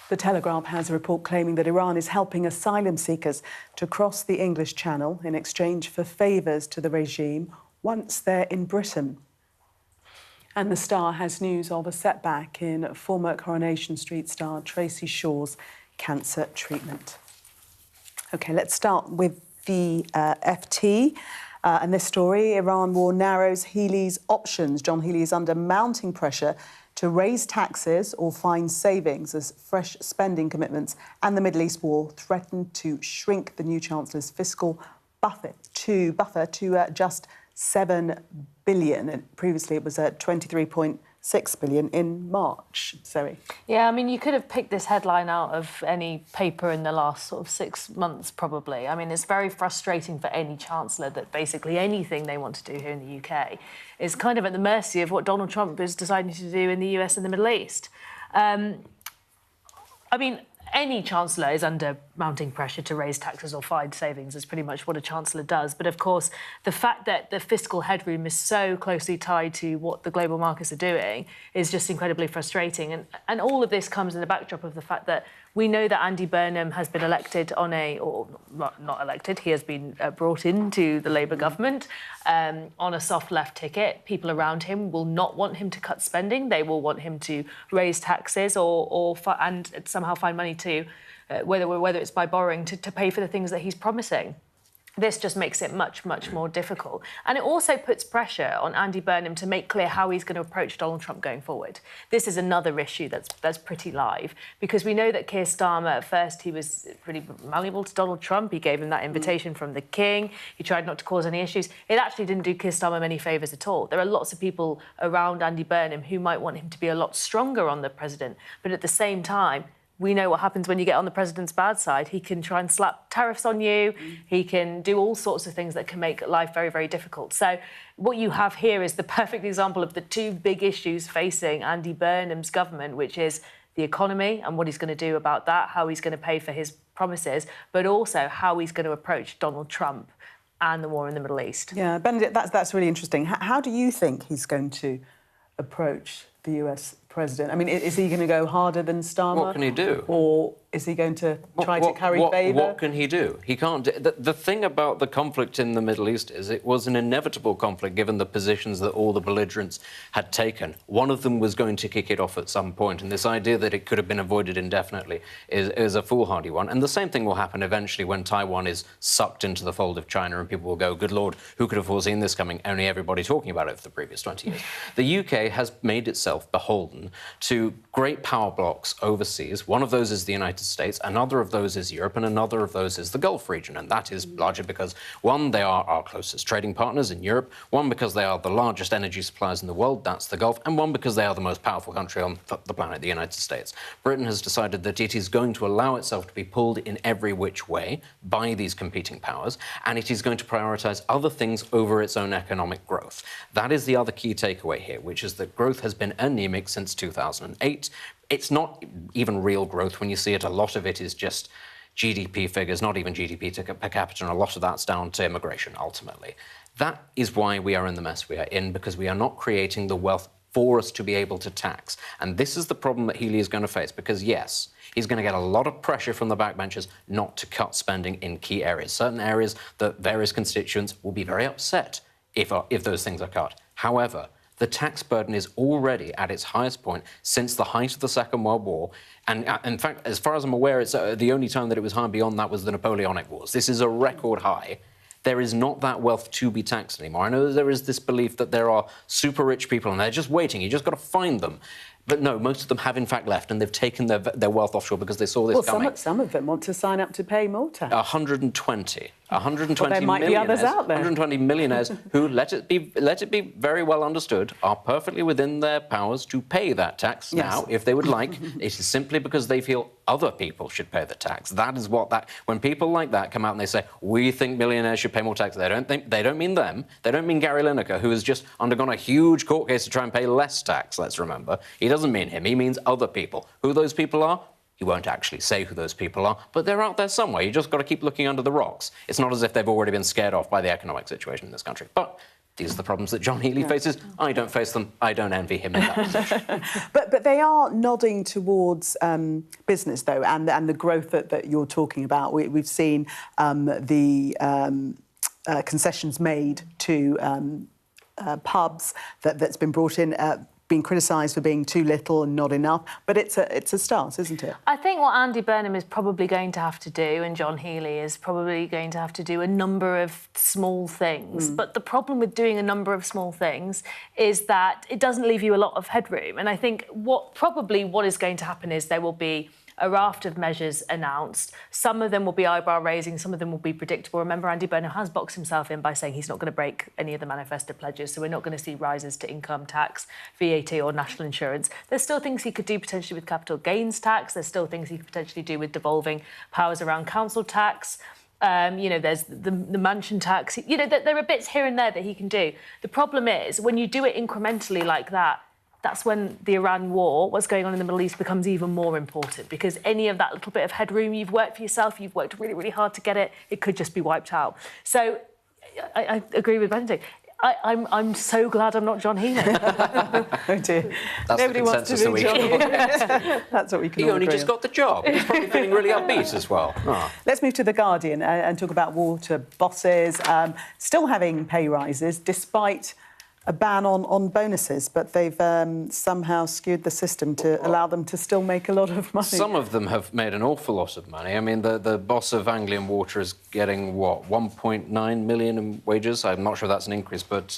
The Telegraph has a report claiming that Iran is helping asylum seekers to cross the English Channel in exchange for favours to the regime once they're in Britain. And The Star has news of a setback in former Coronation Street star Tracy Shaw's cancer treatment. OK, let's start with the FT. And this story, Iran war narrows Healey's options. John Healey is under mounting pressure to raise taxes or find savings as fresh spending commitments and the Middle East war threaten to shrink the new Chancellor's fiscal buffer to just $7 billion. And previously it was at $23.6 billion in March. Zoe. Yeah, I mean, you could have picked this headline out of any paper in the last sort of 6 months, probably. I mean, it's very frustrating for any chancellor that basically anything they want to do here in the UK is kind of at the mercy of what Donald Trump is deciding to do in the US and the Middle East. I mean, any chancellor is under mounting pressure to raise taxes or find savings is pretty much what a chancellor does. But of course, the fact that the fiscal headroom is so closely tied to what the global markets are doing is just incredibly frustrating. And all of this comes in the backdrop of the fact that we know that Andy Burnham has been elected on or not elected, he has been brought into the Labour government on a soft left ticket. People around him will not want him to cut spending. They will want him to raise taxes and somehow find money to, whether it's by borrowing, to pay for the things that he's promising. This just makes it much, much more difficult. And it also puts pressure on Andy Burnham to make clear how he's going to approach Donald Trump going forward. This is another issue that's pretty live, because we know that Keir Starmer, at first, he was pretty malleable to Donald Trump. He gave him that invitation from the King. He tried not to cause any issues. It actually didn't do Keir Starmer many favours at all. There are lots of people around Andy Burnham who might want him to be a lot stronger on the president, but at the same time, we know what happens when you get on the president's bad side. He can try and slap tariffs on you. He can do all sorts of things that can make life very, very difficult. So what you have here is the perfect example of the two big issues facing Andy Burnham's government, which is the economy and what he's going to do about that, how he's going to pay for his promises, but also how he's going to approach Donald Trump and the war in the Middle East. Yeah, Benedict, that's really interesting. How do you think he's going to approach the US president? I mean, is he going to go harder than Starmer? What can he do? Or is he going to try to carry favour? What can he do? He can't. The thing about the conflict in the Middle East is it was an inevitable conflict given the positions that all the belligerents had taken. One of them was going to kick it off at some point, and this idea that it could have been avoided indefinitely is a foolhardy one. And the same thing will happen eventually when Taiwan is sucked into the fold of China and people will go, good Lord, who could have foreseen this coming? Only everybody talking about it for the previous 20 years. The UK has made itself beholden to great power blocks overseas. One of those is the United States, another of those is Europe, and another of those is the Gulf region. And that is largely because, one, they are our closest trading partners in Europe, one, because they are the largest energy suppliers in the world, that's the Gulf, and one, because they are the most powerful country on the planet, the United States. Britain has decided that it is going to allow itself to be pulled in every which way by these competing powers, and it is going to prioritise other things over its own economic growth. That is the other key takeaway here, which is that growth has been anemic since 2008. It's not even real growth when you see it. A lot of it is just GDP figures, not even GDP per capita, and a lot of that's down to immigration, ultimately. That is why we are in the mess we are in, because we are not creating the wealth for us to be able to tax. And this is the problem that Healey is going to face, because, yes, he's going to get a lot of pressure from the backbenchers not to cut spending in key areas, certain areas that various constituents will be very upset if those things are cut. However, the tax burden is already at its highest point since the height of the Second World War. And in fact, as far as I'm aware, it's the only time that it was high beyond that was the Napoleonic Wars. This is a record high. There is not that wealth to be taxed anymore. I know there is this belief that there are super rich people and they're just waiting. You just got to find them. But no, most of them have in fact left, and they've taken their wealth offshore because they saw this coming. Well, some of them want to sign up to pay more tax. 120 well, there might be others out there. 120 millionaires who, let it be very well understood, are perfectly within their powers to pay that tax now, if they would like. It is simply because they feel other people should pay the tax. That is what that... When people like that come out and they say, we think millionaires should pay more tax, they don't mean them. They don't mean Gary Lineker, who has just undergone a huge court case to try and pay less tax, let's remember. He doesn't mean him. He means other people. Who those people are? He won't actually say who those people are, but they're out there somewhere. You just got to keep looking under the rocks. It's not as if they've already been scared off by the economic situation in this country. But these are the problems that John Healey faces. I don't face them. I don't envy him in that position. But they are nodding towards business, though, and the growth that you're talking about. We've seen the concessions made to pubs that's been brought in, being criticised for being too little and not enough, but it's a start, isn't it? I think what Andy Burnham is probably going to have to do, and John Healey is probably going to have to do, a number of small things. But the problem with doing a number of small things is that it doesn't leave you a lot of headroom. And I think what is going to happen is there will be a raft of measures announced. Some of them will be eyebrow-raising, some of them will be predictable. Remember, Andy Burnham has boxed himself in by saying he's not going to break any of the manifesto pledges, so we're not going to see rises to income tax, VAT or national insurance. There's still things he could do potentially with capital gains tax. There's still things he could potentially do with devolving powers around council tax. There's the mansion tax. There are bits here and there that he can do. The problem is, when you do it incrementally like that, that's when the Iran war, what's going on in the Middle East, becomes even more important, because any of that little bit of headroom you've worked for yourself, you've worked really, really hard to get it, it could just be wiped out. So I agree with Benedict. I'm so glad I'm not John Healey. Oh dear. That's Nobody the wants to consensus be that we John. That's what we can He all only agree just on. got the job. He's probably feeling really upbeat as well. Oh. Let's move to The Guardian and talk about water bosses still having pay rises despite a ban on bonuses, but they've somehow skewed the system to allow them to still make a lot of money. Some of them have made an awful lot of money. I mean, the boss of Anglian Water is getting, what, 1.9 million in wages? I'm not sure that's an increase, but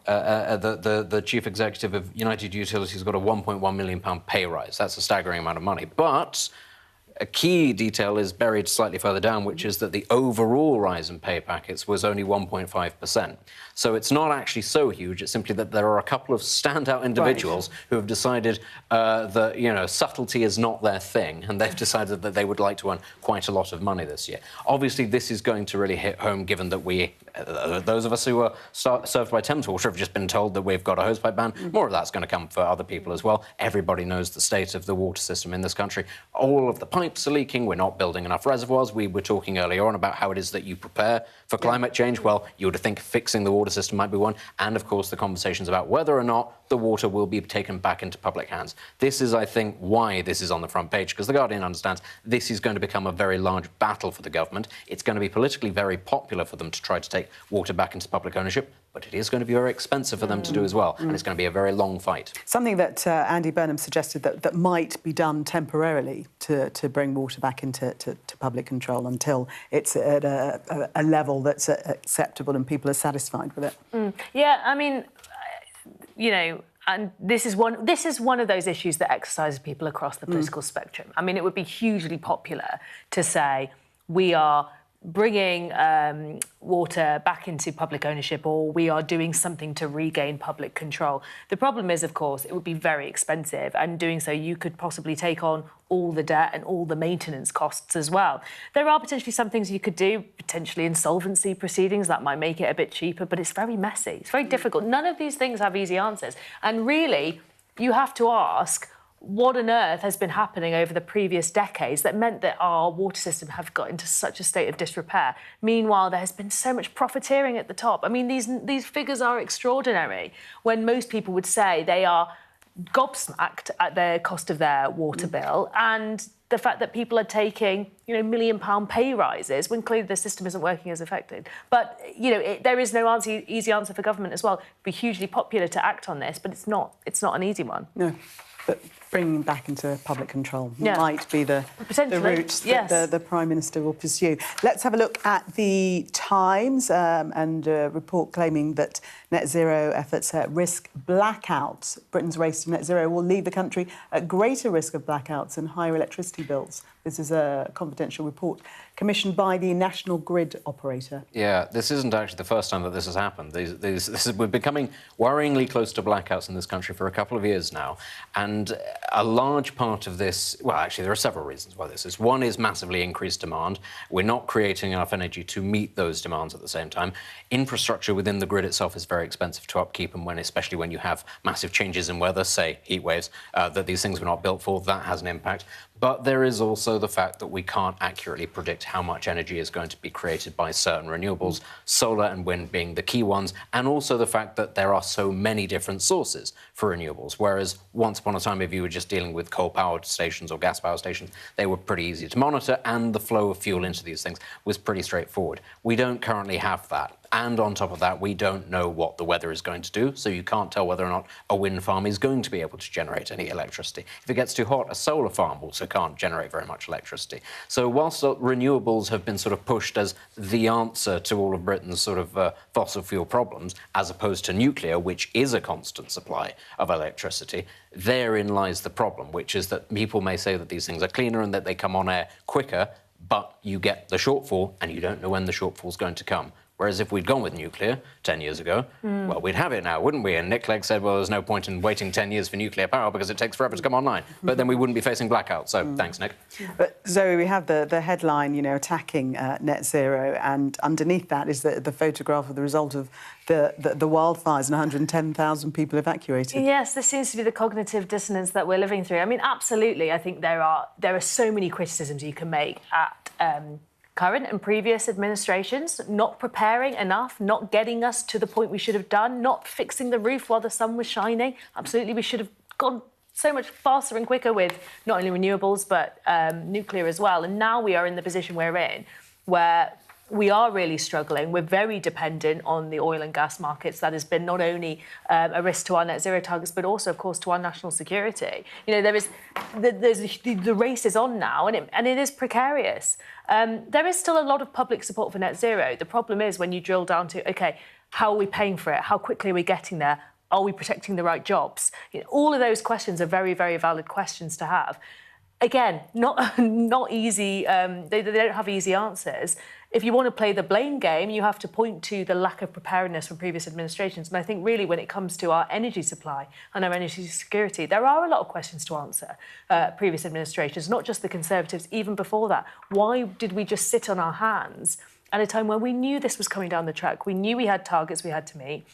the chief executive of United Utilities got a £1.1 million pay rise. That's a staggering amount of money. But a key detail is buried slightly further down, which is that the overall rise in pay packets was only 1.5%. So it's not actually so huge. It's simply that there are a couple of standout individuals who have decided that, subtlety is not their thing, and they've decided that they would like to earn quite a lot of money this year. Obviously, this is going to really hit home, given that those of us who are served by Thames Water have just been told that we've got a hosepipe ban. More of that's going to come for other people as well. Everybody knows the state of the water system in this country. All of the pipes are leaking. We're not building enough reservoirs. We were talking earlier on about how it is that you prepare for climate change. Well, you would think fixing the water system might be one. And, of course, the conversations about whether or not the water will be taken back into public hands. This is, I think, why this is on the front page, because The Guardian understands this is going to become a very large battle for the government. It's going to be politically very popular for them to try to take water back into public ownership, but it is going to be very expensive for them to do as well, and it's going to be a very long fight. Something that Andy Burnham suggested that might be done temporarily to bring water back into public control until it's at a level that's acceptable and people are satisfied with it. Yeah, I mean, and this is one of those issues that exercises people across the political spectrum. I mean, it would be hugely popular to say we are bringing water back into public ownership, or we are doing something to regain public control. The problem is, of course, it would be very expensive, and doing so you could possibly take on all the debt and all the maintenance costs as well. There are potentially some things you could do, potentially insolvency proceedings, that might make it a bit cheaper, but it's very messy, it's very difficult. None of these things have easy answers. And really, you have to ask, what on earth has been happening over the previous decades that meant that our water system have got into such a state of disrepair? Meanwhile, there has been so much profiteering at the top. I mean, these figures are extraordinary, when most people would say they are gobsmacked at the cost of their water bill, and the fact that people are taking, £1 million pay rises when clearly the system isn't working as effective. But, there is no easy answer for government as well. It'd be hugely popular to act on this, but it's not an easy one. No, but bringing back into public control might be the route that the Prime Minister will pursue. Let's have a look at the Times and a report claiming that net zero efforts risk blackouts. Britain's race to net zero will leave the country at greater risk of blackouts and higher electricity bills. This is a confidential report commissioned by the National Grid operator. Yeah, this isn't actually the first time that this has happened. We're becoming worryingly close to blackouts in this country for a couple of years now. And a large part of this, well, actually, there are several reasons why this is. One is massively increased demand. We're not creating enough energy to meet those demands at the same time. Infrastructure within the grid itself is very expensive to upkeep, and especially when you have massive changes in weather, say heat waves, that these things were not built for, that has an impact. But there is also the fact that we can't accurately predict how much energy is going to be created by certain renewables, solar and wind being the key ones, and also the fact that there are so many different sources for renewables, whereas once upon a time, if you were just dealing with coal-powered stations or gas-powered stations, they were pretty easy to monitor, and the flow of fuel into these things was pretty straightforward. We don't currently have that. And on top of that, we don't know what the weather is going to do, so you can't tell whether or not a wind farm is going to be able to generate any electricity. If it gets too hot, a solar farm also can't generate very much electricity. So whilst renewables have been sort of pushed as the answer to all of Britain's sort of fossil fuel problems, as opposed to nuclear, which is a constant supply of electricity, therein lies the problem, which is that people may say that these things are cleaner and that they come on air quicker, but you get the shortfall and you don't know when the shortfall is going to come. Whereas if we'd gone with nuclear 10 years ago, well, we'd have it now, wouldn't we? And Nick Clegg said, well, there's no point in waiting 10 years for nuclear power because it takes forever to come online. But then we wouldn't be facing blackouts. So thanks, Nick. But Zoe, we have the headline, attacking net zero, and underneath that is the photograph of the result of the wildfires and 110,000 people evacuated. Yes, this seems to be the cognitive dissonance that we're living through. I mean, absolutely, I think there are so many criticisms you can make at current and previous administrations, not preparing enough, not getting us to the point we should have done, not fixing the roof while the sun was shining. Absolutely, we should have gone so much faster and quicker with not only renewables, but nuclear as well. And now we are in the position we're in, where we are really struggling. We're very dependent on the oil and gas markets. That has been not only a risk to our net zero targets, but also, of course, to our national security. The race is on now, and it is precarious. There is still a lot of public support for net zero. The problem is when you drill down to, OK, how are we paying for it? How quickly are we getting there? Are we protecting the right jobs? All of those questions are very, very valid questions to have. Again, not easy. They don't have easy answers. If you want to play the blame game, you have to point to the lack of preparedness from previous administrations. And I think really when it comes to our energy supply and our energy security, there are a lot of questions to answer. Previous administrations, not just the Conservatives, even before that. Why did we just sit on our hands at a time when we knew this was coming down the track? We knew we had targets we had to meet.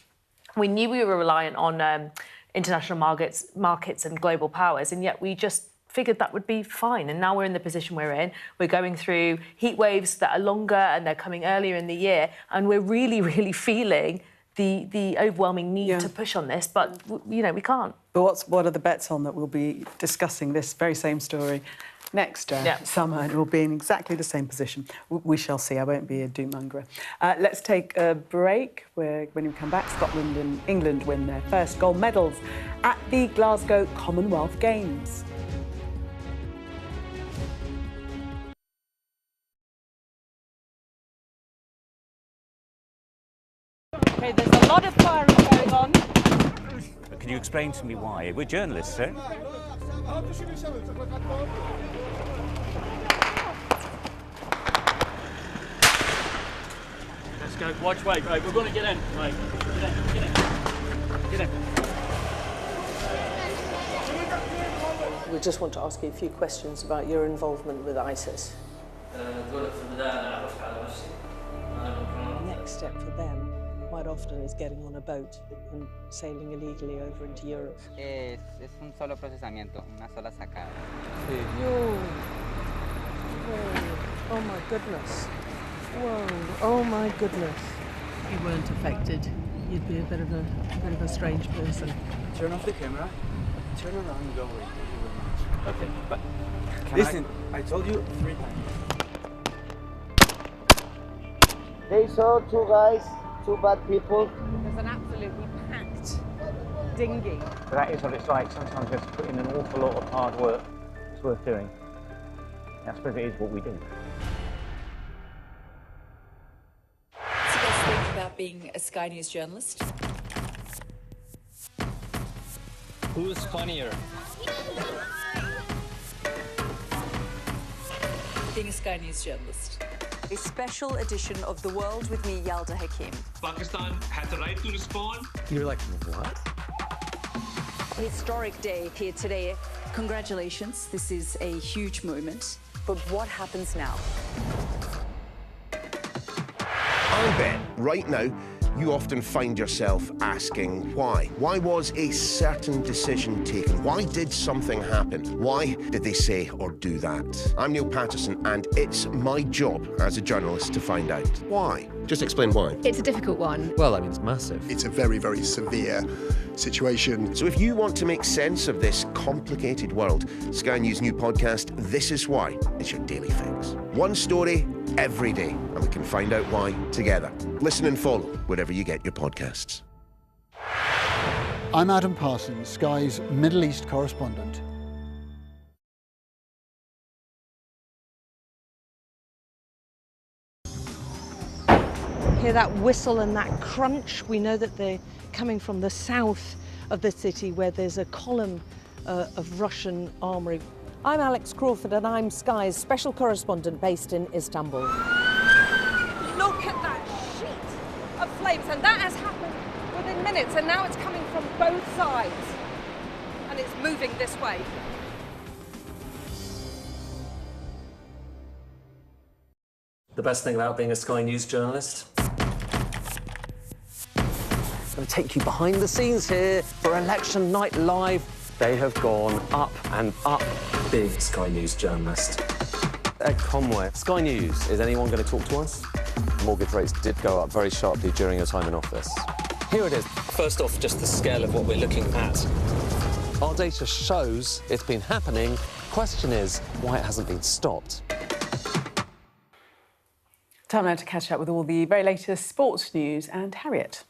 We knew we were reliant on international markets and global powers, and yet we just figured that would be fine. And now we're in the position we're in. We're going through heat waves that are longer and they're coming earlier in the year. And we're really, really feeling the overwhelming need to push on this. But, we can't. But what are the bets on that we'll be discussing this very same story next summer, and we'll be in exactly the same position. We shall see. I won't be a doom-mongerer. Let's take a break. When we come back, Scotland and England win their first gold medals at the Glasgow Commonwealth Games. Okay, there's a lot of firing going on. Can you explain to me why? We're journalists, sir. Let's go. Watch, wait, right, we're going to get in. Right, get in. We just want to ask you a few questions about your involvement with ISIS. Next step for them quite often is getting on a boat and sailing illegally over into Europe. Es un solo procesamiento, una sola sacada. Whoa. Oh my goodness. Whoa. Oh my goodness. If you weren't affected, you'd be a bit of a strange person. Turn off the camera. Turn around and go away. Okay, bye. Listen, I told you 3 times. They saw 2 guys, 2 bad people. There's an absolutely packed dinghy. But that is what it's like. Sometimes you have to put in an awful lot of hard work. It's worth doing. I suppose it is what we do. What's the best thing about being a Sky News journalist? Who's funnier? Being a Sky News journalist. A special edition of The World with me, Yalda Hakim. Pakistan had the right to respond. You're like, what? A historic day here today. Congratulations, this is a huge moment. But what happens now? I bet right now you often find yourself asking why. Why was a certain decision taken? Why did something happen? Why did they say or do that? I'm Neil Patterson, and it's my job as a journalist to find out why. Just explain why. It's a difficult one. Well, I mean, it's massive. It's a very, very severe situation. So if you want to make sense of this complicated world, Sky News' new podcast, This Is Why, is your daily fix. One story every day, and we can find out why together. Listen and follow wherever you get your podcasts. I'm Adam Parsons, Sky's Middle East correspondent. Hear that whistle and that crunch? We know that they're coming from the south of the city where there's a column of Russian armoury. I'm Alex Crawford and I'm Sky's special correspondent based in Istanbul. Look at that sheet of flames, and that has happened within minutes, and now it's coming from both sides and it's moving this way. The best thing about being a Sky News journalist? I'm going to take you behind the scenes here for Election Night Live. They have gone up and up. Being a Sky News journalist. Ed Conway, Sky News, is anyone going to talk to us? Mortgage rates did go up very sharply during your time in office. Here it is. First off, just the scale of what we're looking at. Our data shows it's been happening. Question is why it hasn't been stopped. Time now to catch up with all the very latest sports news and Harriet.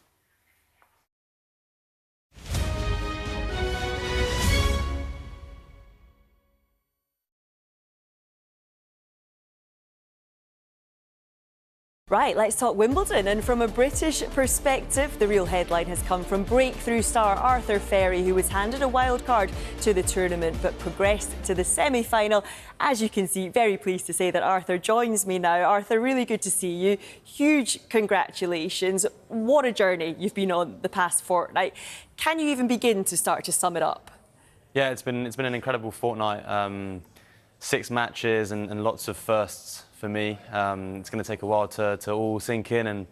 Right, let's talk Wimbledon. And from a British perspective, the real headline has come from breakthrough star Arthur Ferry, who was handed a wild card to the tournament but progressed to the semi-final. As you can see, very pleased to say that Arthur joins me now. Arthur, really good to see you. Huge congratulations. What a journey you've been on the past fortnight. Can you even begin to start to sum it up? Yeah, it's been an incredible fortnight. 6 matches and lots of firsts for me. It's going to take a while to all sink in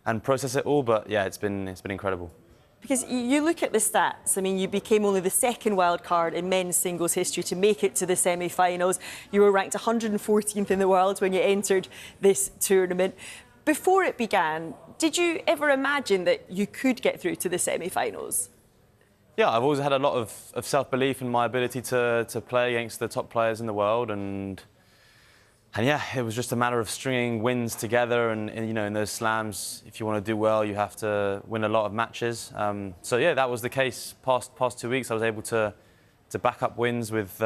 and process it all, but yeah, it's been incredible. Because you look at the stats, I mean, you became only the second wild card in men's singles history to make it to the semi-finals. You were ranked 114th in the world when you entered this tournament. Before it began, did you ever imagine that you could get through to the semi-finals? Yeah, I've always had a lot of self-belief in my ability to play against the top players in the world, and yeah, it was just a matter of stringing wins together, and you know, in those slams, if you want to do well, you have to win a lot of matches. So yeah, that was the case. Past 2 weeks, I was able to back up wins with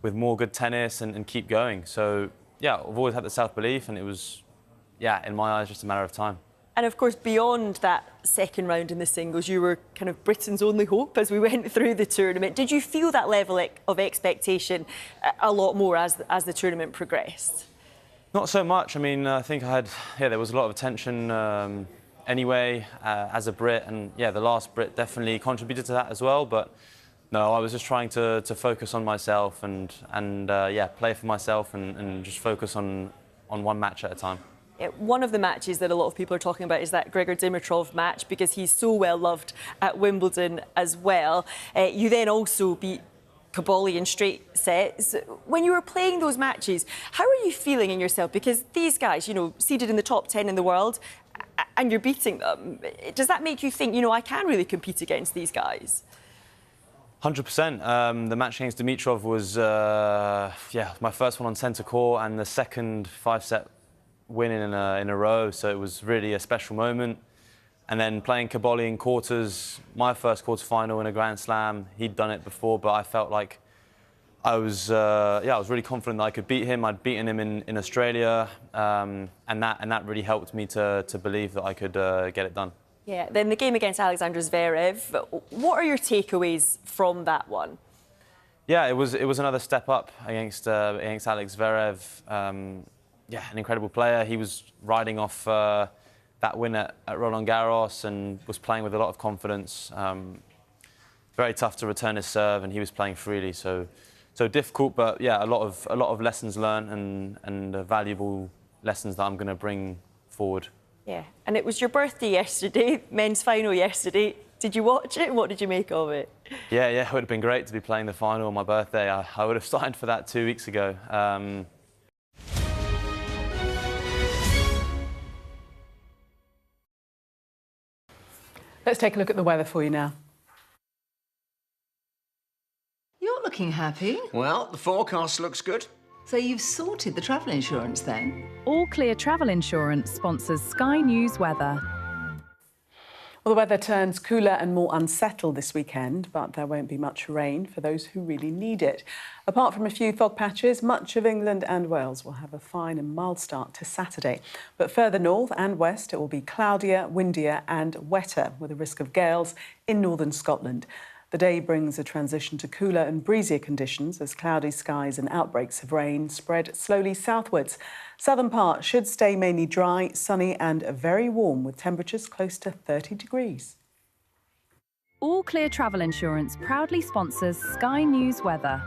more good tennis and keep going. So yeah, I've always had the self-belief, and it was, yeah, in my eyes, just a matter of time. And of course, beyond that second round in the singles, you were kind of Britain's only hope as we went through the tournament. Did you feel that level of expectation a lot more as the tournament progressed? Not so much. I mean, I think there was a lot of attention anyway as a Brit, and yeah, the last Brit definitely contributed to that as well. But no, I was just trying to focus on myself and yeah, play for myself and just focus on one match at a time. One of the matches that a lot of people are talking about is that Grigor Dimitrov match, because he's so well loved at Wimbledon as well. You then also beat Kaboli in straight sets. When you were playing those matches, how are you feeling in yourself? Because these guys, you know, seeded in the top 10 in the world, and you're beating them. Does that make you think, you know, I can really compete against these guys? 100%. The match against Dimitrov was, my first one on centre court and the second 5-set win in a row. So it was really a special moment. And then playing Kaboli in quarters, my first quarter-final in a Grand Slam. He'd done it before, but I felt like I was really confident that I could beat him. I'd beaten him in Australia, and that really helped me to believe that I could get it done. Yeah, then the game against Alexander Zverev, what are your takeaways from that one? Yeah, it was another step up against Alex Zverev. An incredible player. He was riding off that win at Roland Garros and was playing with a lot of confidence. Very tough to return his serve, and he was playing freely. So difficult, but yeah, a lot of lessons learned and valuable lessons that I'm going to bring forward. Yeah, and it was your birthday yesterday, men's final yesterday. Did you watch it? What did you make of it? Yeah, it would have been great to be playing the final on my birthday. I would have signed for that 2 weeks ago. Let's take a look at the weather for you now. You're looking happy. Well, the forecast looks good. So you've sorted the travel insurance then? All Clear Travel Insurance sponsors Sky News Weather. Well, the weather turns cooler and more unsettled this weekend, but there won't be much rain for those who really need it. Apart from a few fog patches, much of England and Wales will have a fine and mild start to Saturday. But further north and west, it will be cloudier, windier and wetter, with a risk of gales in northern Scotland. The day brings a transition to cooler and breezier conditions as cloudy skies and outbreaks of rain spread slowly southwards. Southern parts should stay mainly dry, sunny and very warm, with temperatures close to 30 degrees. All Clear Travel Insurance proudly sponsors Sky News Weather.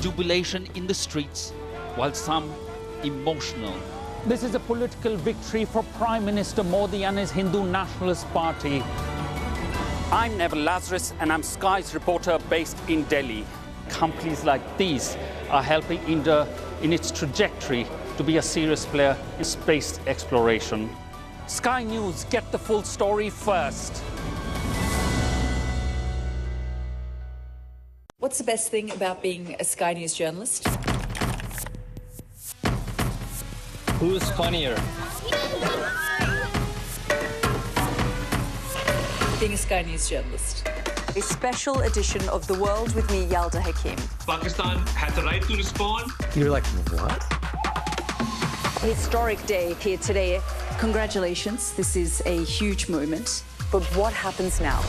Jubilation in the streets, while some emotional. This is a political victory for Prime Minister Modi and his Hindu Nationalist Party. I'm Neville Lazarus and I'm Sky's reporter based in Delhi. Companies like these are helping India in its trajectory to be a serious player in space exploration. Sky News, get the full story first. What's the best thing about being a Sky News journalist? Who's funnier? Being a Sky News journalist. A special edition of The World with me, Yalda Hakim. Pakistan had the right to respond. You're like, what? Historic day here today. Congratulations, this is a huge moment. But what happens now?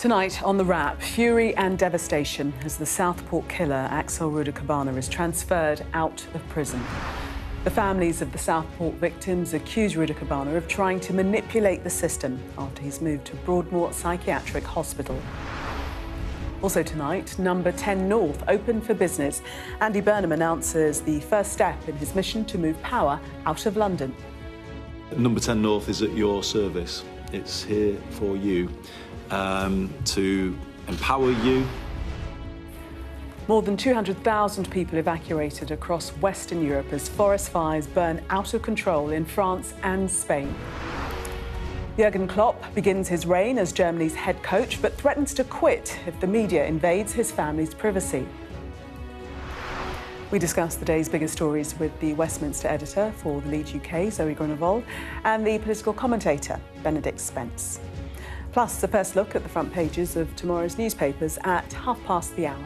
Tonight on The Wrap, fury and devastation as the Southport killer Axel Ruda-Cabana is transferred out of prison. The families of the Southport victims accuse Ruda-Cabana of trying to manipulate the system after he's moved to Broadmoor Psychiatric Hospital. Also tonight, number 10 North open for business. Andy Burnham announces the first step in his mission to move power out of London. Number 10 North is at your service. It's here for you, to empower you. More than 200,000 people evacuated across Western Europe as forest fires burn out of control in France and Spain. Jurgen Klopp begins his reign as Germany's head coach, but threatens to quit if the media invades his family's privacy. We discuss the day's biggest stories with the Westminster editor for the Lead UK, Zoe Grunewald, and the political commentator, Benedict Spence. Plus, a first look at the front pages of tomorrow's newspapers at 1:30 p.m.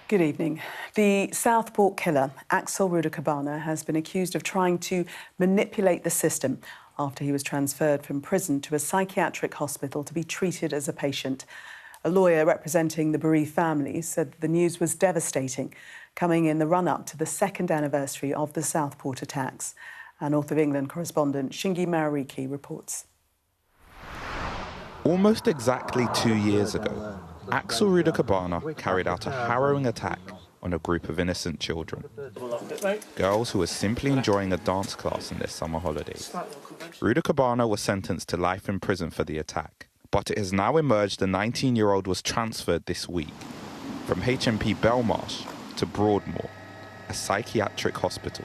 Good evening. The Southport killer, Axel Ruda-Cabana, has been accused of trying to manipulate the system after he was transferred from prison to a psychiatric hospital to be treated as a patient. A lawyer representing the bereaved family said the news was devastating, coming in the run-up to the second anniversary of the Southport attacks. Our North of England correspondent Shingi Marariki reports. Almost exactly 2 years ago, Axel Ruda-Cabana carried out a harrowing attack on a group of innocent children. Girls who were simply enjoying a dance class in their summer holidays. Ruda-Cabana was sentenced to life in prison for the attack, but it has now emerged the 19-year-old was transferred this week from HMP Belmarsh to Broadmoor, a psychiatric hospital.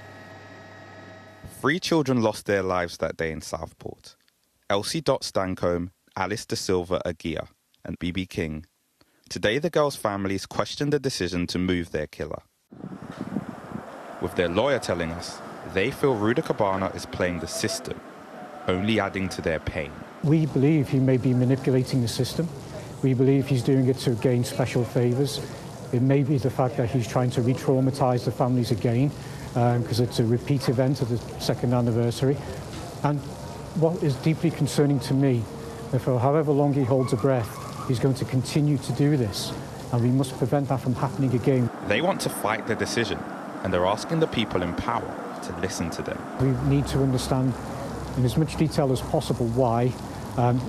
3 children lost their lives that day in Southport. Elsie Dot Stancombe, Alice De Silva Aguirre, and BB King. Today, the girls' families questioned the decision to move their killer, with their lawyer telling us they feel Ruda-Cabana is playing the system, only adding to their pain. We believe he may be manipulating the system. We believe he's doing it to gain special favours. It may be the fact that he's trying to re-traumatise the families again, because it's a repeat event of the second anniversary. And what is deeply concerning to me, that for however long he holds a breath, he's going to continue to do this, and we must prevent that from happening again. They want to fight the decision, and they're asking the people in power to listen to them. We need to understand in as much detail as possible why,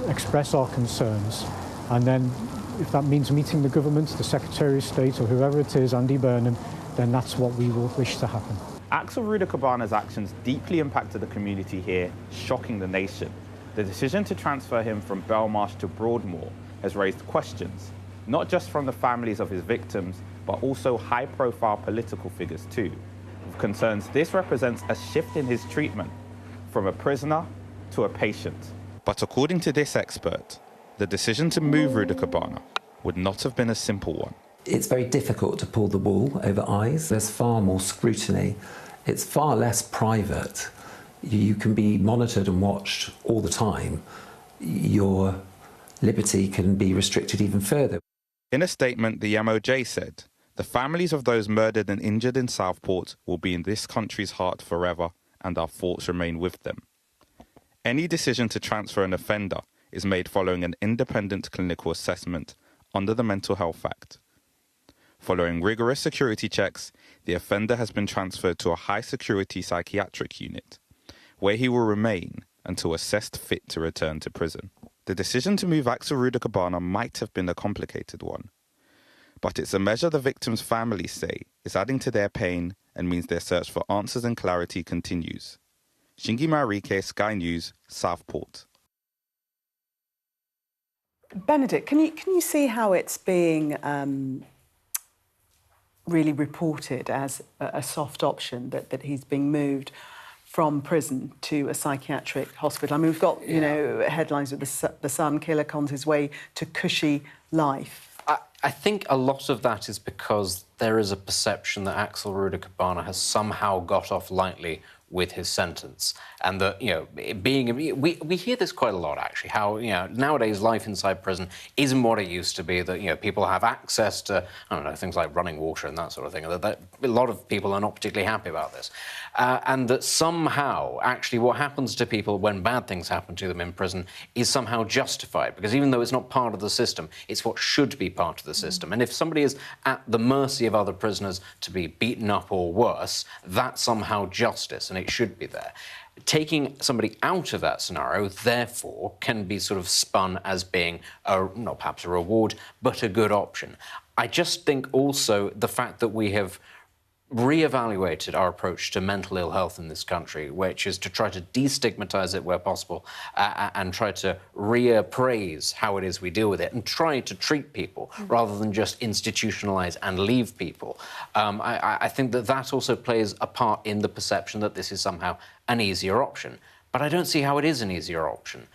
express our concerns, and then if that means meeting the government, the Secretary of State, or whoever it is, Andy Burnham, then that's what we will wish to happen. Axel Ruda-Cabana's actions deeply impacted the community here, shocking the nation. The decision to transfer him from Belmarsh to Broadmoor has raised questions, not just from the families of his victims, but also high-profile political figures too, with concerns this represents a shift in his treatment from a prisoner to a patient. But according to this expert, the decision to move Ruda-Cabana would not have been a simple one. It's very difficult to pull the wool over eyes. There's far more scrutiny. It's far less private. You can be monitored and watched all the time. Your liberty can be restricted even further. In a statement, the MOJ said, the families of those murdered and injured in Southport will be in this country's heart forever, and our thoughts remain with them. Any decision to transfer an offender is made following an independent clinical assessment under the Mental Health Act. Following rigorous security checks, the offender has been transferred to a high-security psychiatric unit, where he will remain until assessed fit to return to prison. The decision to move Axel Ruda-Cabana might have been a complicated one, but it's a measure the victims' families say is adding to their pain and means their search for answers and clarity continues. Shingi Marariki, Sky News, Southport. Benedict, can you see how it's being really reported as a soft option, that he's being moved from prison to a psychiatric hospital? I mean, we've got, you know, headlines with the Sun, killer cons his way to cushy life. I think a lot of that is because there is a perception that Axel Ruda-Cabana has somehow got off lightly with his sentence. And that, you know, we hear this quite a lot, actually, how, you know, nowadays life inside prison isn't what it used to be, that, you know, people have access to, I don't know, things like running water and that sort of thing, that a lot of people are not particularly happy about this. And that somehow, actually, what happens to people when bad things happen to them in prison is somehow justified, because even though it's not part of the system, it's what should be part of the system. And if somebody is at the mercy of other prisoners to be beaten up or worse, that's somehow justice, and it should be there. Taking somebody out of that scenario, therefore, can be sort of spun as being, not perhaps a reward, but a good option. I just think also the fact that we have re-evaluated our approach to mental ill health in this country, which is to try to destigmatise it where possible and try to reappraise how it is we deal with it and try to treat people rather than just institutionalise and leave people. I think that that also plays a part in the perception that this is somehow an easier option. But I don't see how it is an easier option.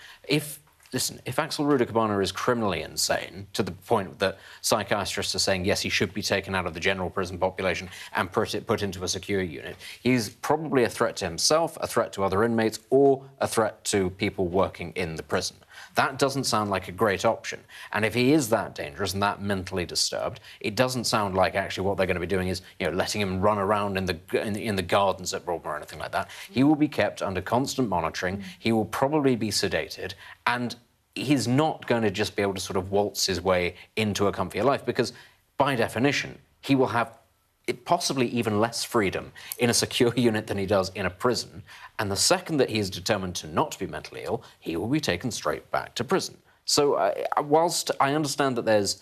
Listen, if Axel Rudikabana is criminally insane, to the point that psychiatrists are saying, yes, he should be taken out of the general prison population and put into a secure unit, he's probably a threat to himself, a threat to other inmates, or a threat to people working in the prison. That doesn't sound like a great option. And if he is that dangerous and that mentally disturbed, it doesn't sound like actually what they're going to be doing is, you know, letting him run around in the gardens at Broadmoor or anything like that. He will be kept under constant monitoring. He will probably be sedated, and he's not going to just be able to sort of waltz his way into a comfier life, because by definition, he will have possibly even less freedom in a secure unit than he does in a prison. And the second that he is determined to not be mentally ill, he will be taken straight back to prison. So whilst I understand that there's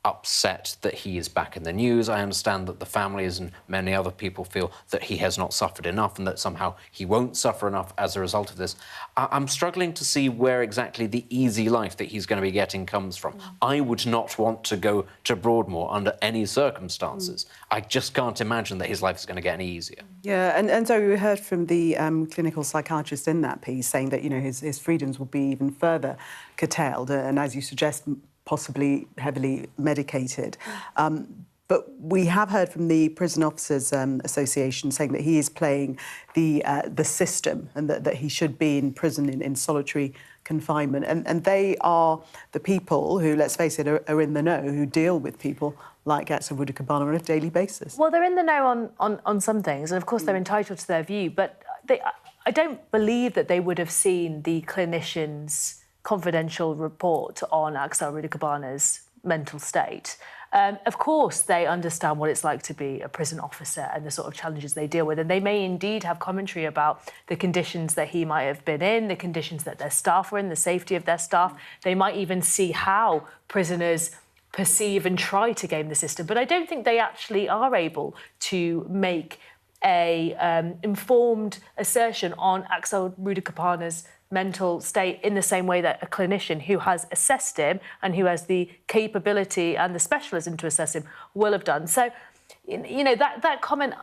upset that he is back in the news, I understand that the families and many other people feel that he has not suffered enough and that somehow he won't suffer enough as a result of this. I'm struggling to see where exactly the easy life that he's going to be getting comes from. I would not want to go to Broadmoor under any circumstances. I just can't imagine that his life is going to get any easier. Yeah, and so we heard from the clinical psychiatrist in that piece saying that, you know, his freedoms will be even further curtailed, and as you suggest, possibly heavily medicated. But we have heard from the Prison Officers Association saying that he is playing the system and that he should be in prison in solitary confinement. And they are the people who, let's face it, are in the know, who deal with people like Axel Rudikabana on a daily basis. Well, they're in the know on some things, and of course they're entitled to their view, but I don't believe that they would have seen the clinicians' confidential report on Axel Rudikabana's mental state. Of course, they understand what it's like to be a prison officer and the sort of challenges they deal with, and they may indeed have commentary about the conditions that he might have been in, the conditions that their staff were in, the safety of their staff. They might even see how prisoners perceive and try to game the system, but I don't think they actually are able to make a informed assertion on Axel Rudikabana's mental state in the same way that a clinician who has assessed him and who has the capability and the specialism to assess him will have done. So, you know, that comment,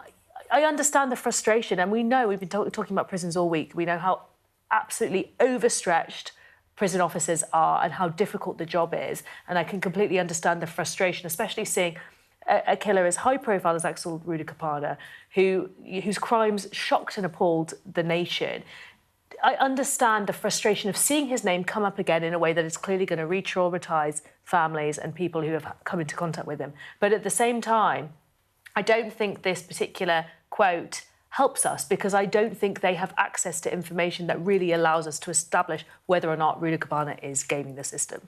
I understand the frustration, and we know, we've been talking about prisons all week, we know how absolutely overstretched prison officers are and how difficult the job is, and I can completely understand the frustration, especially seeing a killer as high profile as Axel Rudikabana, whose crimes shocked and appalled the nation. I understand the frustration of seeing his name come up again in a way that is clearly going to re-traumatise families and people who have come into contact with him. But at the same time, I don't think this particular quote helps us, because I don't think they have access to information that really allows us to establish whether or not Rudikabana is gaming the system.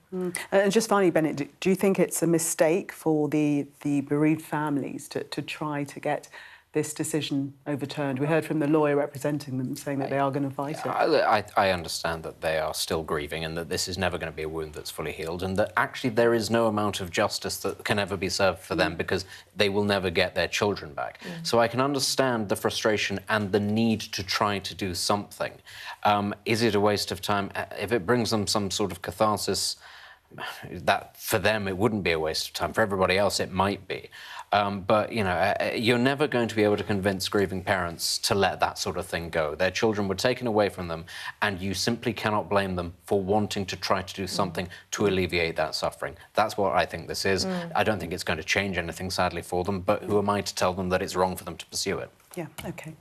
And just finally, Bennett, do you think it's a mistake for the bereaved families to try to get this decision overturned? We heard from the lawyer representing them saying that they are going to fight it. I understand that they are still grieving and that this is never going to be a wound that's fully healed, and that actually there is no amount of justice that can ever be served for them, because they will never get their children back. So I can understand the frustration and the need to try to do something. Is it a waste of time? If it brings them some sort of catharsis, that for them it wouldn't be a waste of time. For everybody else it might be. But, you know, you're never going to be able to convince grieving parents to let that sort of thing go. Their children were taken away from them, and you simply cannot blame them for wanting to try to do something to alleviate that suffering. That's what I think this is. I don't think it's going to change anything, sadly, for them, but who am I to tell them that it's wrong for them to pursue it? Yeah, OK.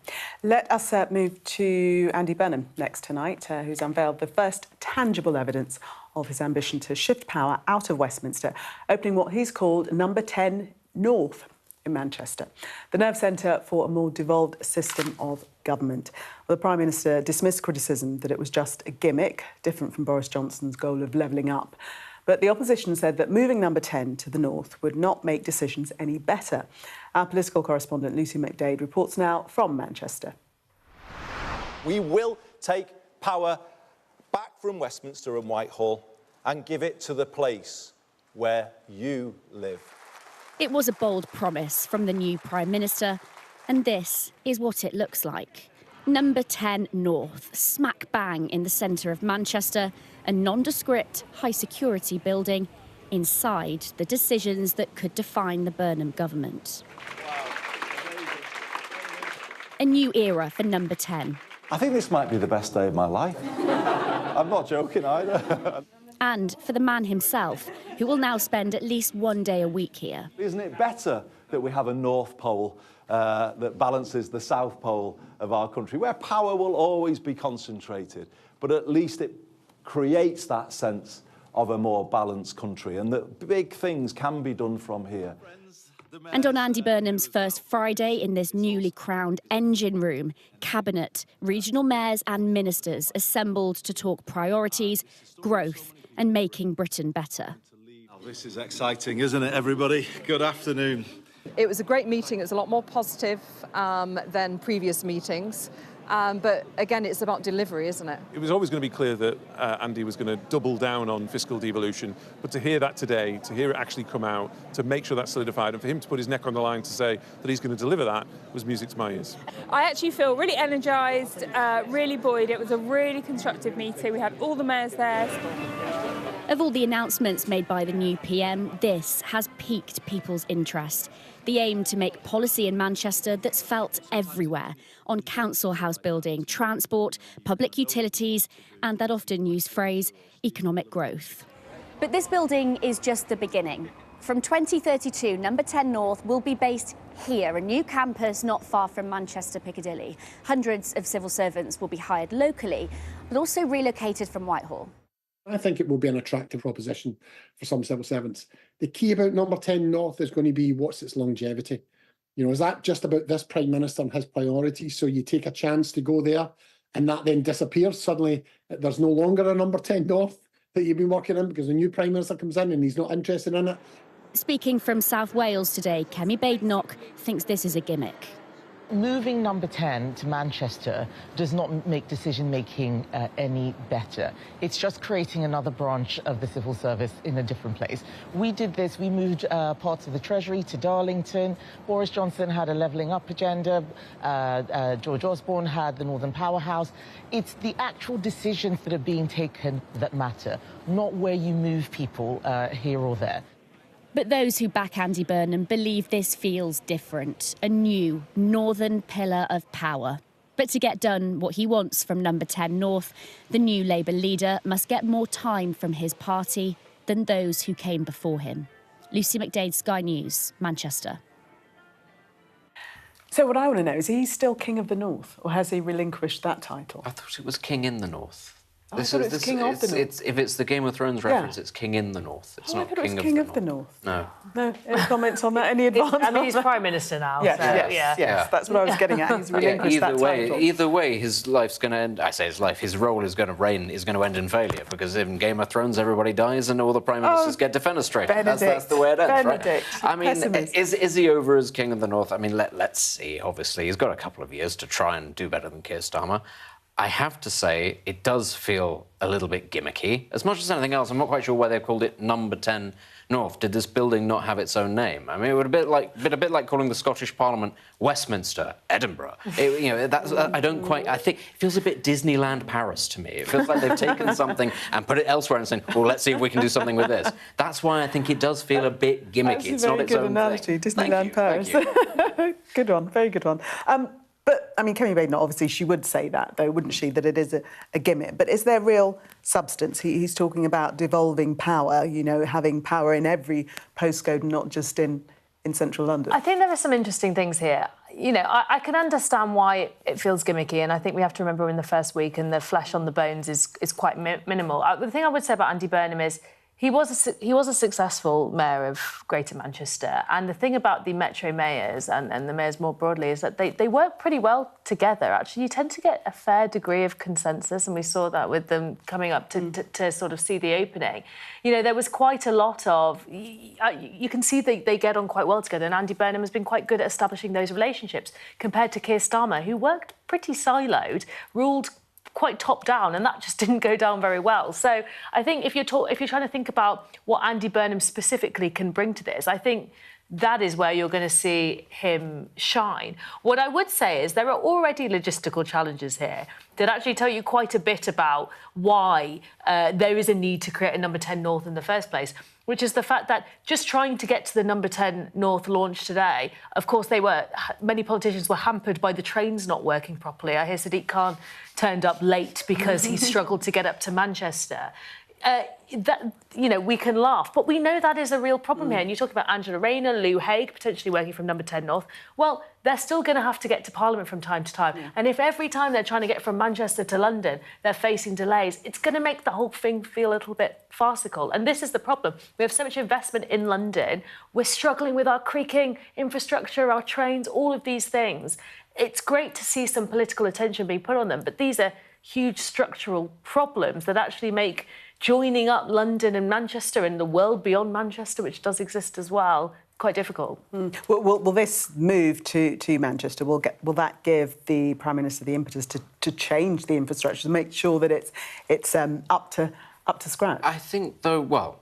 Let us move to Andy Burnham next tonight, who's unveiled the first tangible evidence of his ambition to shift power out of Westminster, opening what he's called Number 10 North in Manchester, the nerve centre for a more devolved system of government. Well, the Prime Minister dismissed criticism that it was just a gimmick, different from Boris Johnson's goal of levelling up. But the opposition said that moving Number 10 to the north would not make decisions any better. Our political correspondent Lucy McDade reports now from Manchester. We will take power back from Westminster and Whitehall and give it to the place where you live. It was a bold promise from the new Prime Minister, and this is what it looks like. Number 10 North, smack bang in the centre of Manchester, a nondescript, high-security building inside the decisions that could define the Burnham government. A new era for Number 10. I think this might be the best day of my life. I'm not joking either. And for the man himself, who will now spend at least one day a week here. Isn't it better that we have a North Pole that balances the South Pole of our country, where power will always be concentrated, but at least it creates that sense of a more balanced country and that big things can be done from here. And on Andy Burnham's first Friday in this newly crowned engine room, Cabinet, regional mayors and ministers assembled to talk priorities, growth and making Britain better. Oh, this is exciting, isn't it, everybody? Good afternoon. It was a great meeting. It was a lot more positive than previous meetings. But again, it's about delivery, isn't it? It was always going to be clear that Andy was going to double down on fiscal devolution. But to hear that today, to hear it actually come out, to make sure that's solidified, and for him to put his neck on the line to say that he's going to deliver that was music to my ears. I actually feel really energised, really buoyed. It was a really constructive meeting. We had all the mayors there. Of all the announcements made by the new PM, this has piqued people's interest. The aim to make policy in Manchester that's felt everywhere, on council house building, transport, public utilities, and that often used phrase, economic growth. But this building is just the beginning. From 2032, Number 10 North will be based here, a new campus not far from Manchester Piccadilly. Hundreds of civil servants will be hired locally, but also relocated from Whitehall. I think it will be an attractive proposition for some civil servants. The key about Number 10 North is going to be what's its longevity. You know, is that just about this Prime Minister and his priorities? So you take a chance to go there and that then disappears. Suddenly there's no longer a Number 10 North that you've been working in because a new Prime Minister comes in and he's not interested in it. Speaking from South Wales today, Kemi Badenoch thinks this is a gimmick. Moving Number 10 to Manchester does not make decision-making any better. It's just creating another branch of the civil service in a different place. We did this, we moved parts of the Treasury to Darlington. Boris Johnson had a levelling up agenda. George Osborne had the Northern Powerhouse. It's the actual decisions that are being taken that matter, not where you move people here or there. But those who back Andy Burnham believe this feels different, a new northern pillar of power. But to get done what he wants from Number 10 North, the new Labour leader must get more time from his party than those who came before him. Lucy McDade, Sky News, Manchester. So what I want to know is he still King of the North, or has he relinquished that title? I thought it was King in the North. I thought it was King of the North. If it's the Game of Thrones reference, it's King in the North. It's not King of the North. No. No. Any comments on that? Any advance? I mean, he's Prime Minister now. Yes, so, yes, that's what I was getting at. He's relinquished that title. Either way, his life's going to end. I say his life. His role is going to end in failure because in Game of Thrones, everybody dies and all the prime ministers get defenestrated. That's the way it ends, right? I mean, is he over as King of the North? I mean, let's see. Obviously, he's got a couple of years to try and do better than Keir Starmer. I have to say, it does feel a little bit gimmicky. As much as anything else, I'm not quite sure why they called it Number 10 North. Did this building not have its own name? I mean, it would have been a bit like calling the Scottish Parliament Westminster, Edinburgh. I think it feels a bit Disneyland Paris to me. It feels like they've taken something and put it elsewhere and saying, well, let's see if we can do something with this. That's why I think it does feel a bit gimmicky. It's not its own thing. Disneyland Paris. Good one, very good one. But, I mean, Kemi Badenoch, obviously, she would say that, though, wouldn't she, that it is a gimmick. But is there real substance? He's talking about devolving power, you know, having power in every postcode, not just in in central London. I think there are some interesting things here. You know, I can understand why it feels gimmicky, and I think we have to remember we're in the first week and the flesh on the bones is quite minimal. The thing I would say about Andy Burnham is he was a successful mayor of Greater Manchester, and the thing about the metro mayors and the mayors more broadly is that they work pretty well together. Actually, you tend to get a fair degree of consensus, and we saw that with them coming up to sort of see the opening. You know, there was quite a lot of... You can see they get on quite well together, and Andy Burnham has been quite good at establishing those relationships compared to Keir Starmer, who worked pretty siloed, ruled quite top-down, and that just didn't go down very well. So I think if you're trying to think about what Andy Burnham specifically can bring to this, I think that is where you're going to see him shine. What I would say is there are already logistical challenges here that actually tell you quite a bit about why there is a need to create a number 10 North in the first place, which is the fact that just trying to get to the number 10 North launch today, of course, many politicians were hampered by the trains not working properly. I hear Sadiq Khan turned up late because he struggled to get up to Manchester. We can laugh, but we know that is a real problem here. And you talk about Angela Rayner, Lou Hague, potentially working from number 10 North. Well, they're still going to have to get to Parliament from time to time. Yeah. And if every time they're trying to get from Manchester to London, they're facing delays, it's going to make the whole thing feel a little bit farcical. And this is the problem. We have so much investment in London. We're struggling with our creaking infrastructure, our trains, all of these things. It's great to see some political attention being put on them, but these are huge structural problems that actually make joining up London and Manchester and the world beyond Manchester, which does exist as well, quite difficult. Will this move to Manchester, will that give the Prime Minister the impetus to change the infrastructure, to make sure that it's up to scratch? I think, though,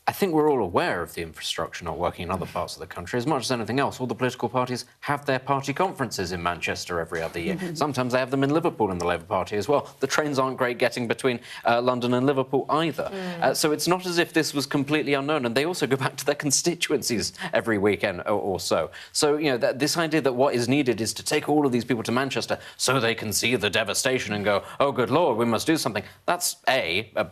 I think we're all aware of the infrastructure not working in other parts of the country. As much as anything else, all the political parties have their party conferences in Manchester every other year. Sometimes they have them in Liverpool in the Labour Party as well. The trains aren't great getting between London and Liverpool either. So it's not as if this was completely unknown. And they also go back to their constituencies every weekend or so. So, you know, this idea that what is needed is to take all of these people to Manchester so they can see the devastation and go, oh, good Lord, we must do something. That's,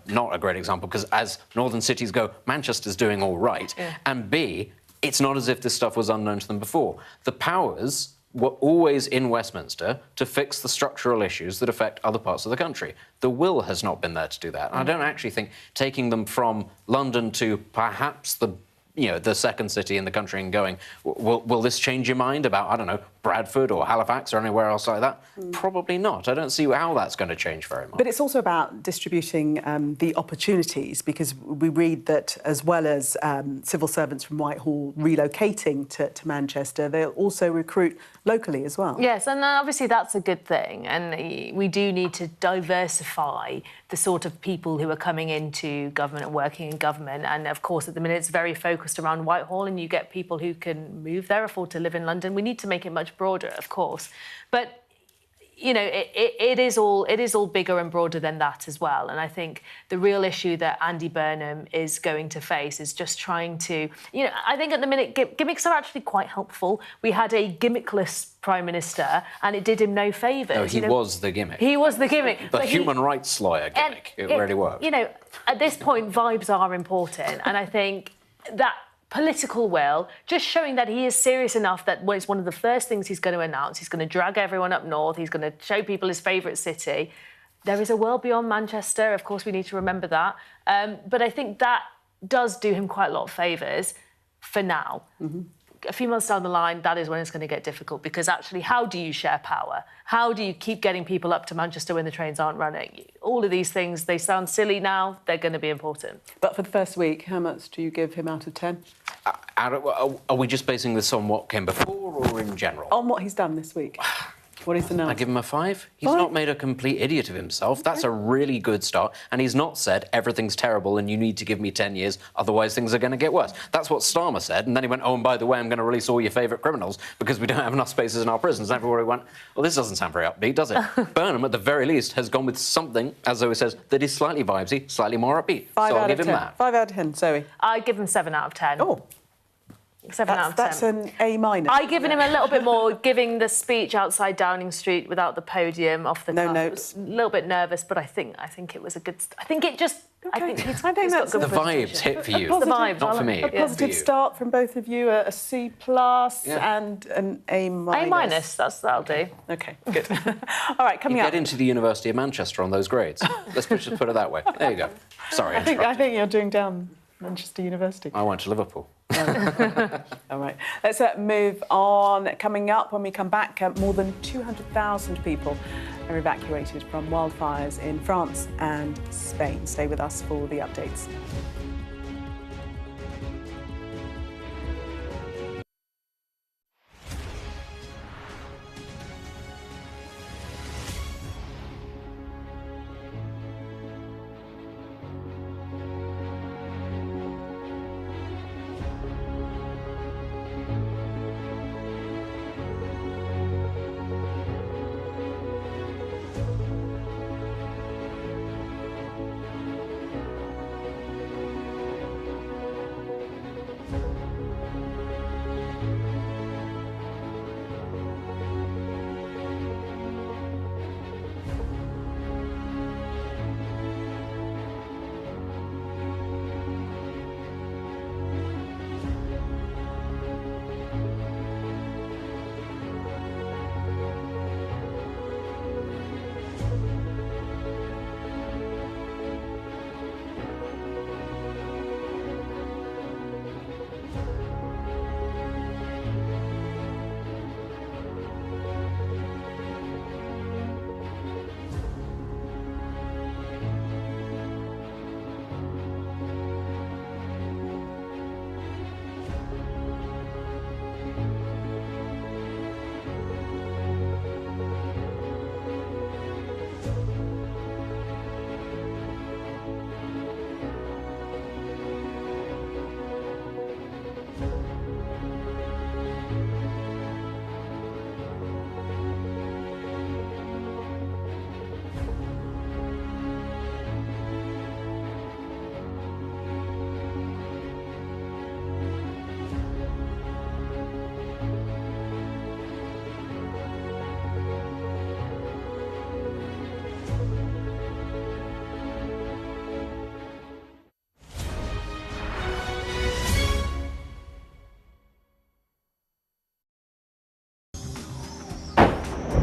not a great example, because as northern cities go, Manchester's doing all right. Yeah. And B, it's not as if this stuff was unknown to them before. The powers were always in Westminster to fix the structural issues that affect other parts of the country. The will has not been there to do that. And I don't actually think taking them from London to perhaps the second city in the country and going, will this change your mind about, I don't know, Bradford or Halifax or anywhere else like that? Probably not. I don't see how that's going to change very much. But it's also about distributing the opportunities, because we read that as well as civil servants from Whitehall relocating to Manchester, they'll also recruit locally as well. Yes, and obviously that's a good thing. And we do need to diversify the sort of people who are coming into government and working in government. And, of course, at the minute, it's very focused around Whitehall, and you get people who can move there, afford to live in London. We need to make it much broader, of course. But, you know, it is all bigger and broader than that as well. And I think the real issue that Andy Burnham is going to face is just trying to... You know, I think at the minute, gimmicks are actually quite helpful. We had a gimmickless Prime Minister, and it did him no favours. No, he was the gimmick. He was the gimmick. The human rights lawyer gimmick. It really worked. You know, at this point, vibes are important. And I think that political will, just showing that he is serious enough that it's one of the first things he's going to announce. He's going to drag everyone up north. He's going to show people his favourite city. There is a world beyond Manchester. Of course, we need to remember that. But I think that does do him quite a lot of favours for now. A few months down the line, that is when it's going to get difficult, because actually, how do you share power? How do you keep getting people up to Manchester when the trains aren't running? All of these things, they sound silly now, they're going to be important. But for the first week, how much do you give him out of 10? Are we just basing this on what came before or in general? On what he's done this week. What is the number? I give him a 5. He's not made a complete idiot of himself. That's a really good start. And he's not said, everything's terrible and you need to give me 10 years, otherwise things are going to get worse. That's what Starmer said. And then he went, oh, and by the way, I'm going to release all your favourite criminals because we don't have enough spaces in our prisons. And everybody went, well, this doesn't sound very upbeat, does it? Burnham, at the very least, has gone with something, as Zoe says, that is slightly vibesy, slightly more upbeat. 5 so out I'll give of him 10. that. 5 out of 10, Zoe. I give him 7 out of 10. Oh. 7 out of 10. That's an A-. I've given him a little bit more, giving the speech outside Downing Street without the podium off the cuff. No notes. A little bit nervous, but I think it was a good... I think it just I think he's I think that's got The good vibes hit for you, The vibes, not for me. A positive start from both of you, a C+ and an A-. That'll do. Okay, good. All right, coming You up. get into the University of Manchester on those grades. Let's just put it that way. There you go. Sorry, I think you're doing down Manchester University. I went to Liverpool. All right, let's move on. Coming up, when we come back, more than 200,000 people are evacuated from wildfires in France and Spain. Stay with us for the updates.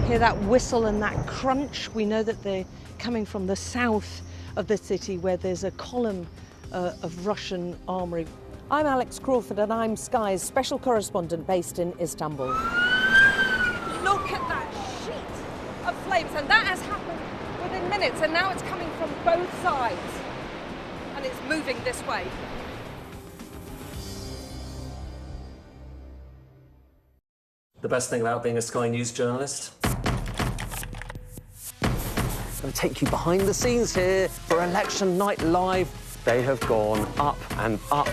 Hear that whistle and that crunch? We know that they're coming from the south of the city where there's a column of Russian armoury. I'm Alex Crawford and I'm Sky's special correspondent based in Istanbul. Look at that sheet of flames, and that has happened within minutes, and now it's coming from both sides, and it's moving this way. The best thing about being a Sky News journalist? I'm going to take you behind the scenes here for Election Night Live. They have gone up and up.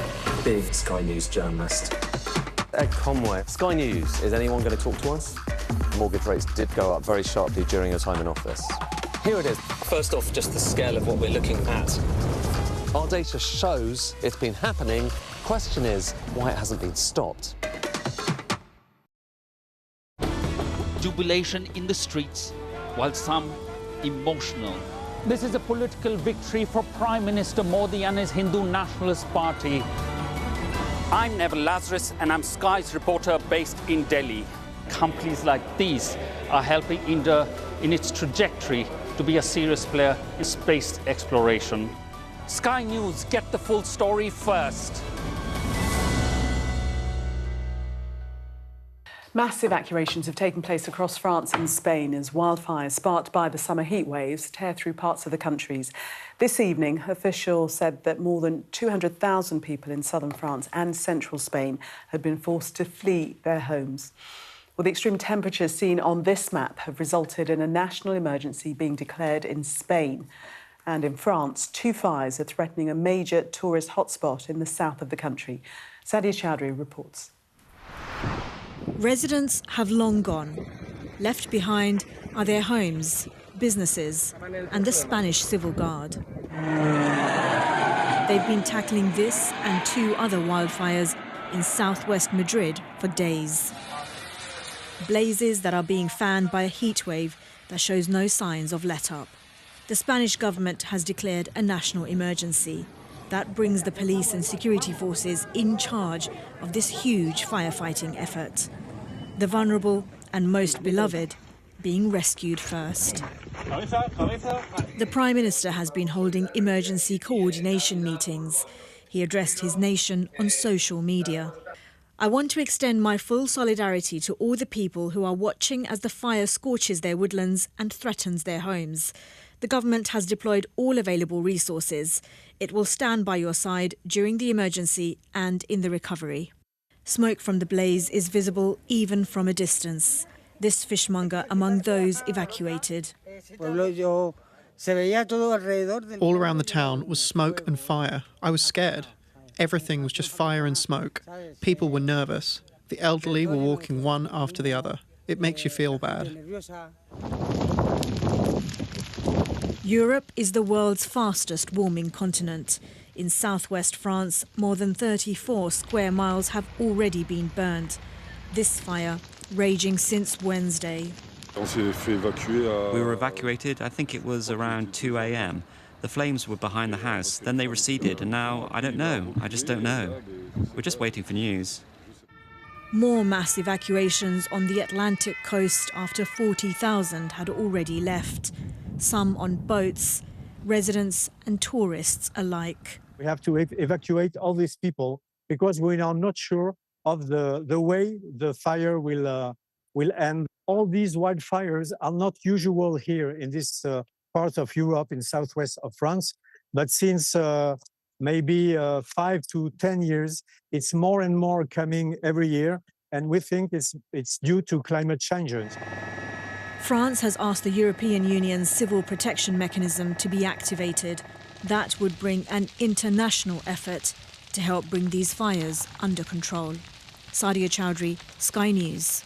Being a Sky News journalist. Ed Conway, Sky News, is anyone going to talk to us? Mortgage rates did go up very sharply during your time in office. Here it is. First off, just the scale of what we're looking at. Our data shows it's been happening. Question is, why it hasn't been stopped. Jubilation in the streets, while some emotional. This is a political victory for Prime Minister Modi and his Hindu Nationalist Party. I'm Neville Lazarus and I'm Sky's reporter based in Delhi. Companies like these are helping India in its trajectory to be a serious player in space exploration. Sky News, get the full story first. Mass evacuations have taken place across France and Spain as wildfires sparked by the summer heat waves tear through parts of the countries. This evening, officials said that more than 200,000 people in southern France and central Spain had been forced to flee their homes. Well, the extreme temperatures seen on this map have resulted in a national emergency being declared in Spain. And in France, 2 fires are threatening a major tourist hotspot in the south of the country. Sadia Chowdhury reports. Residents have long gone. Left behind are their homes, businesses, and the Spanish Civil Guard. They've been tackling this and 2 other wildfires in southwest Madrid for days. Blazes that are being fanned by a heat wave that shows no signs of let-up. The Spanish government has declared a national emergency. That brings the police and security forces in charge of this huge firefighting effort. The vulnerable and most beloved being rescued first. The Prime Minister has been holding emergency coordination meetings. He addressed his nation on social media. I want to extend my full solidarity to all the people who are watching as the fire scorches their woodlands and threatens their homes. The government has deployed all available resources. It will stand by your side during the emergency and in the recovery. Smoke from the blaze is visible even from a distance. This fishmonger among those evacuated. All around the town was smoke and fire. I was scared. Everything was just fire and smoke. People were nervous. The elderly were walking one after the other. It makes you feel bad. Europe is the world's fastest warming continent. In southwest France, more than 34 square miles have already been burned. This fire raging since Wednesday. We were evacuated, I think it was around 2 a.m. The flames were behind the house, then they receded, and now, I don't know. I just don't know. We're just waiting for news. More mass evacuations on the Atlantic coast after 40,000 had already left. Some on boats, residents and tourists alike. We have to evacuate all these people because we are not sure of the way the fire will end. All these wildfires are not usual here in this part of Europe, in southwest of France. But since maybe 5 to 10 years, it's more and more coming every year. And we think it's due to climate changes. France has asked the European Union's civil protection mechanism to be activated. That would bring an international effort to help bring these fires under control. Sadia Chowdhury, Sky News.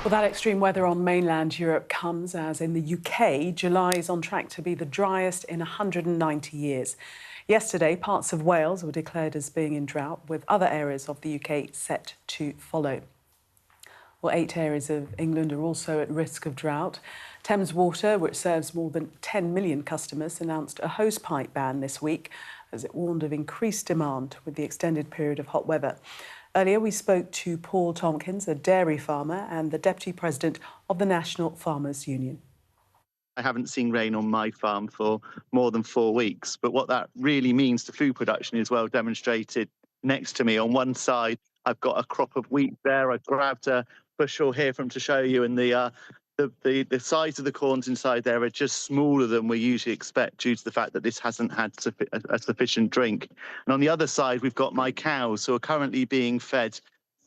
Well, that extreme weather on mainland Europe comes as in the UK, July is on track to be the driest in 190 years. Yesterday, parts of Wales were declared as being in drought, with other areas of the UK set to follow. Well, 8 areas of England are also at risk of drought. Thames Water, which serves more than 10 million customers, announced a hosepipe ban this week as it warned of increased demand with the extended period of hot weather. Earlier, we spoke to Paul Tompkins, a dairy farmer and the Deputy President of the National Farmers Union. I haven't seen rain on my farm for more than 4 weeks, but what that really means to food production is well demonstrated next to me. On one side, I've got a crop of wheat there. I've grabbed a bushel here to show you, and the size of the corns inside there are just smaller than we usually expect due to the fact that this hasn't had a sufficient drink. And on the other side, we've got my cows who are currently being fed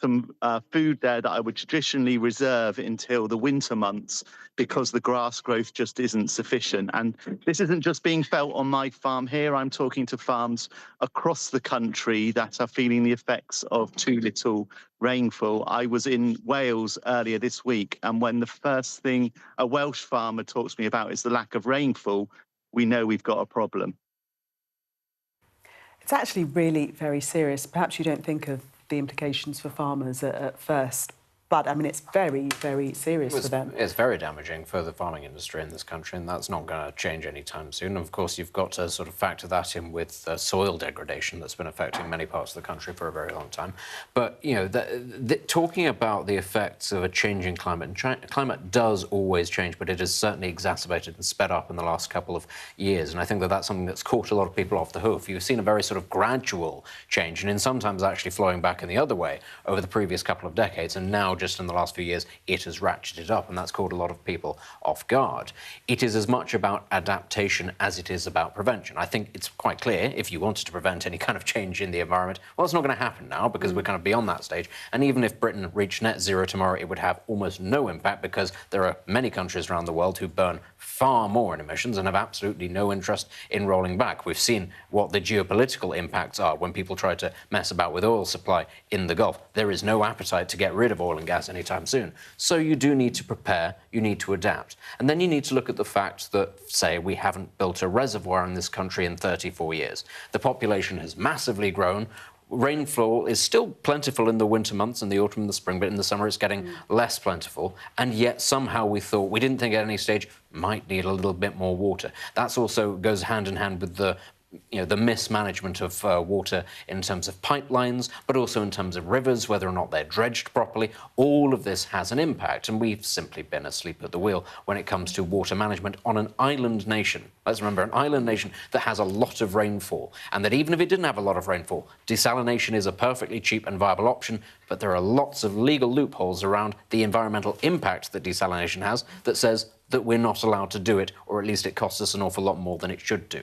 some food there that I would traditionally reserve until the winter months because the grass growth just isn't sufficient. And this isn't just being felt on my farm here. I'm talking to farms across the country that are feeling the effects of too little rainfall. I was in Wales earlier this week, and when the first thing a Welsh farmer talks to me about is the lack of rainfall, we know we've got a problem. It's actually really very serious. Perhaps you don't think of the implications for farmers at first, but I mean, it's very, very serious for them. It's very damaging for the farming industry in this country, and that's not going to change anytime soon. Of course, you've got to sort of factor that in with soil degradation that's been affecting many parts of the country for a very long time. But, you know, talking about the effects of a changing climate, and climate does always change, but it has certainly exacerbated and sped up in the last couple of years. And I think that that's something that's caught a lot of people off the hoof. You've seen a very sort of gradual change, and in sometimes actually flowing back in the other way over the previous couple of decades, and now just in the last few years it has ratcheted up, and that's caught a lot of people off guard. It is as much about adaptation as it is about prevention. I think it's quite clear if you wanted to prevent any kind of change in the environment, well, it's not going to happen now because we're kind of beyond that stage. And even if Britain reached net zero tomorrow, it would have almost no impact because there are many countries around the world who burn far more in emissions and have absolutely no interest in rolling back. We've seen what the geopolitical impacts are when people try to mess about with oil supply in the Gulf. There is no appetite to get rid of oil and gas anytime soon. So you do need to prepare, you need to adapt. And then you need to look at the fact that, say, we haven't built a reservoir in this country in 34 years. The population has massively grown. Rainfall is still plentiful in the winter months, in the autumn and the spring, but in the summer it's getting less plentiful. And yet somehow we didn't think at any stage might need a little bit more water. That's also goes hand in hand with the the mismanagement of water in terms of pipelines, but also in terms of rivers, whether or not they're dredged properly. All of this has an impact, and we've simply been asleep at the wheel when it comes to water management on an island nation. Let's remember, an island nation that has a lot of rainfall, and that even if it didn't have a lot of rainfall, desalination is a perfectly cheap and viable option, but there are lots of legal loopholes around the environmental impact that desalination has that says that we're not allowed to do it, or at least it costs us an awful lot more than it should do.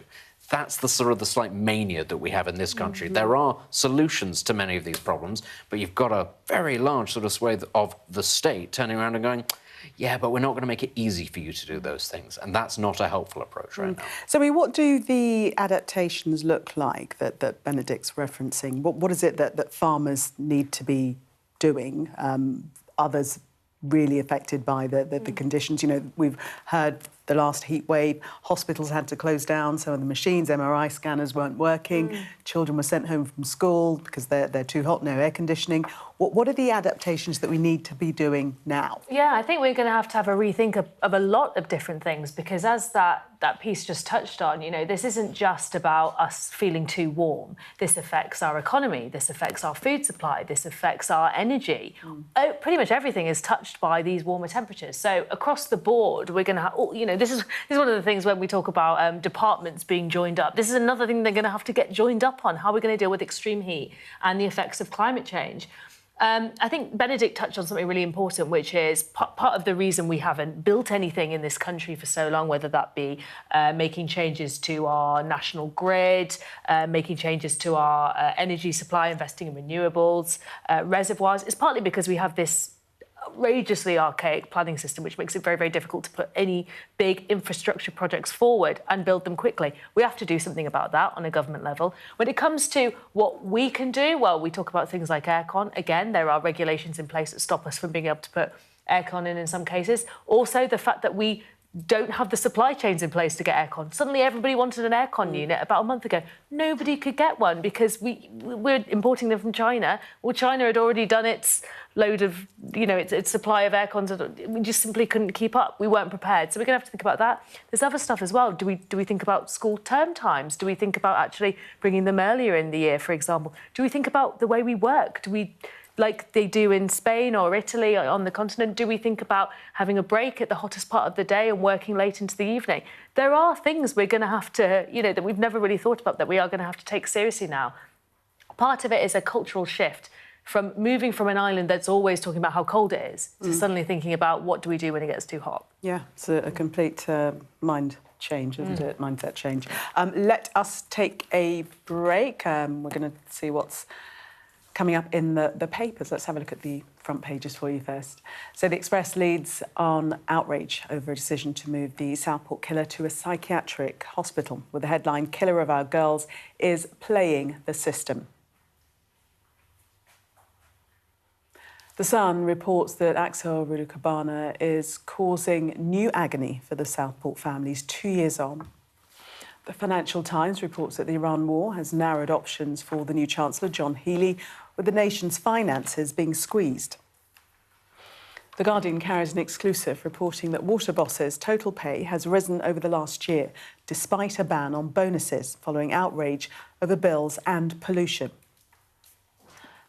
That's the sort of the slight mania that we have in this country. There are solutions to many of these problems, but you've got a very large sort of swathe of the state turning around and going, yeah, but we're not going to make it easy for you to do those things. And that's not a helpful approach right now. So, what do the adaptations look like that Benedict's referencing? What is it that farmers need to be doing? Others really affected by the conditions. We've heard the last heat wave, hospitals had to close down, some of the machines, MRI scanners weren't working, children were sent home from school because they're too hot, no air conditioning. What are the adaptations that we need to be doing now? Yeah, I think we're going to have a rethink of a lot of different things, because as that piece just touched on, this isn't just about us feeling too warm. This affects our economy, this affects our food supply, this affects our energy. Pretty much everything is touched by these warmer temperatures. So across the board, we're going to have, this is one of the things when we talk about departments being joined up. This is another thing they're going to have to get joined up on, how we're going to deal with extreme heat and the effects of climate change. I think Benedict touched on something really important, which is part of the reason we haven't built anything in this country for so long, whether that be making changes to our national grid, making changes to our energy supply, investing in renewables, reservoirs, is partly because we have this outrageously archaic planning system, which makes it very, very difficult to put any big infrastructure projects forward and build them quickly. We have to do something about that on a government level. When it comes to what we can do, well, we talk about things like aircon. Again, there are regulations in place that stop us from being able to put aircon in some cases. Also, the fact that we don't have the supply chains in place to get aircon. Suddenly everybody wanted an aircon unit about a month ago. Nobody could get one because we're importing them from China. Well, China had already done its load of, its supply of aircons. We just simply couldn't keep up. We weren't prepared. So we're going to have to think about that. There's other stuff as well. Do we think about school term times? Do we think about actually bringing them earlier in the year, for example? Do we think about the way we work? Do we, like they do in Spain or Italy or on the continent, do we think about having a break at the hottest part of the day and working late into the evening? There are things we're going to have to, that we've never really thought about that we are going to have to take seriously now. Part of it is a cultural shift from moving from an island that's always talking about how cold it is to suddenly thinking about what do we do when it gets too hot. Yeah, it's a complete mind change, isn't it? Mindset change. Let us take a break. We're going to see what's coming up in the papers. Let's have a look at the front pages for you first. So the Express leads on outrage over a decision to move the Southport killer to a psychiatric hospital, with the headline, "Killer of Our Girls is Playing the System." The Sun reports that Axel Rudicabana is causing new agony for the Southport families 2 years on. The Financial Times reports that the Iran war has narrowed options for the new Chancellor, John Healey, with the nation's finances being squeezed. The Guardian carries an exclusive reporting that water bosses' total pay has risen over the last year, despite a ban on bonuses following outrage over bills and pollution.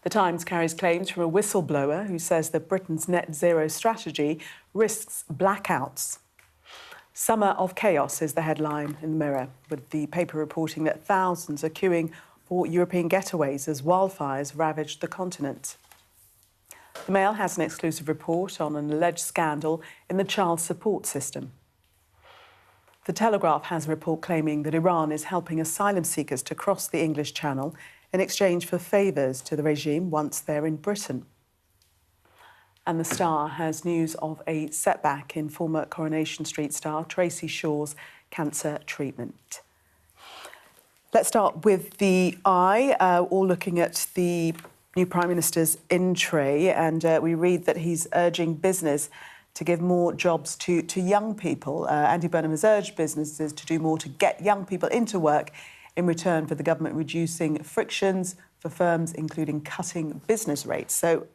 The Times carries claims from a whistleblower who says that Britain's net zero strategy risks blackouts. Summer of Chaos is the headline in the Mirror, with the paper reporting that thousands are queuing for European getaways as wildfires ravaged the continent. The Mail has an exclusive report on an alleged scandal in the child support system. The Telegraph has a report claiming that Iran is helping asylum seekers to cross the English Channel in exchange for favours to the regime once they're in Britain. And the Star has news of a setback in former Coronation Street star Tracy Shaw's cancer treatment. Let's start with the Eye, all looking at the new Prime Minister's in tray, and we read that he's urging business to give more jobs to young people. Andy Burnham has urged businesses to do more to get young people into work in return for the government reducing frictions for firms, including cutting business rates. So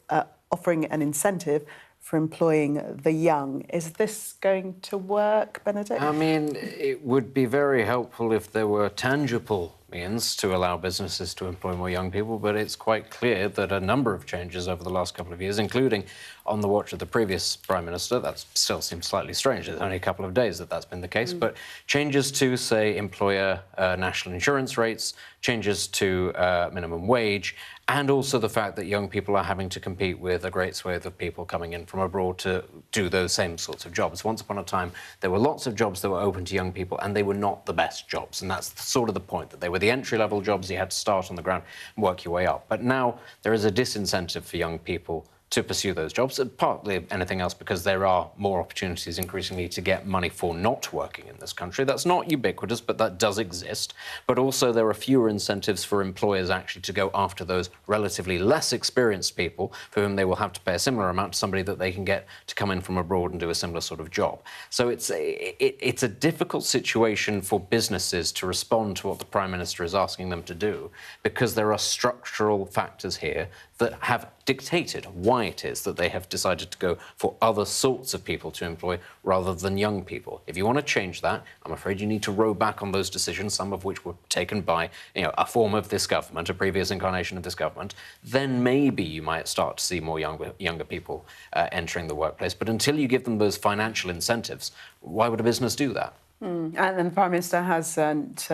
offering an incentive for employing the young. Is this going to work, Benedict? I mean, it would be very helpful if there were tangible means to allow businesses to employ more young people, but it's quite clear that a number of changes over the last couple of years, including on the watch of the previous Prime Minister, that still seems slightly strange, it's only a couple of days that that's been the case, but changes to, say, employer national insurance rates, changes to minimum wage, and also the fact that young people are having to compete with a great swathe of people coming in from abroad to do those same sorts of jobs. Once upon a time, there were lots of jobs that were open to young people, and they were not the best jobs, and that's sort of the point, that they were the entry-level jobs. You had to start on the ground and work your way up. But now there is a disincentive for young people to pursue those jobs, partly anything else because there are more opportunities increasingly to get money for not working in this country. That's not ubiquitous, but that does exist. But also there are fewer incentives for employers actually to go after those relatively less experienced people for whom they will have to pay a similar amount to somebody that they can get to come in from abroad and do a similar sort of job. So it's a difficult situation for businesses to respond to what the Prime Minister is asking them to do, because there are structural factors here that have dictated why it is that they have decided to go for other sorts of people to employ rather than young people. If you want to change that, I'm afraid you need to row back on those decisions, some of which were taken by, a form of this government, a previous incarnation of this government. Then maybe you might start to see more younger people entering the workplace. But until you give them those financial incentives, why would a business do that? And the Prime Minister hasn't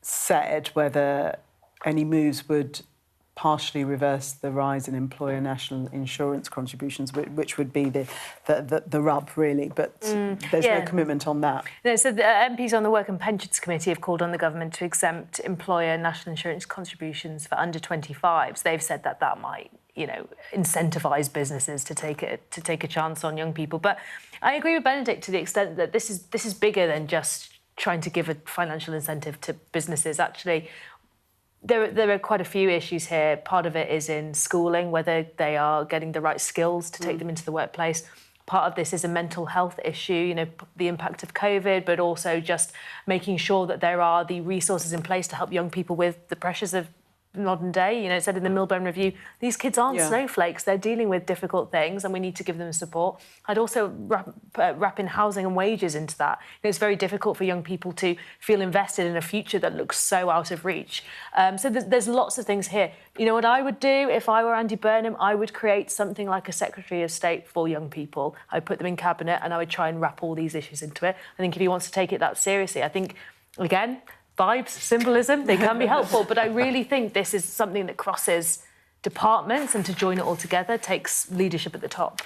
said whether any moves would partially reverse the rise in employer national insurance contributions, which would be the rub, really. But there's no commitment on that. No, so the MPs on the Work and Pensions Committee have called on the government to exempt employer national insurance contributions for under 25s. They've said that might, incentivise businesses to take a chance on young people. But I agree with Benedict to the extent that this is bigger than just trying to give a financial incentive to businesses. Actually, there are quite a few issues here. Part of it is in schooling, whether they are getting the right skills to take them into the workplace. Part of this is a mental health issue, the impact of COVID, but also just making sure that there are the resources in place to help young people with the pressures of modern day. It said in the Milburn Review, these kids aren't snowflakes. They're dealing with difficult things and we need to give them support. I'd also wrap in housing and wages into that. It's very difficult for young people to feel invested in a future that looks so out of reach. So there's lots of things here. You know what I would do if I were Andy Burnham? I would create something like a Secretary of State for young people. I'd put them in Cabinet and I would try and wrap all these issues into it. I think if he wants to take it that seriously, I think, again, vibes, symbolism, they can be helpful, but I really think this is something that crosses departments, and to join it all together takes leadership at the top.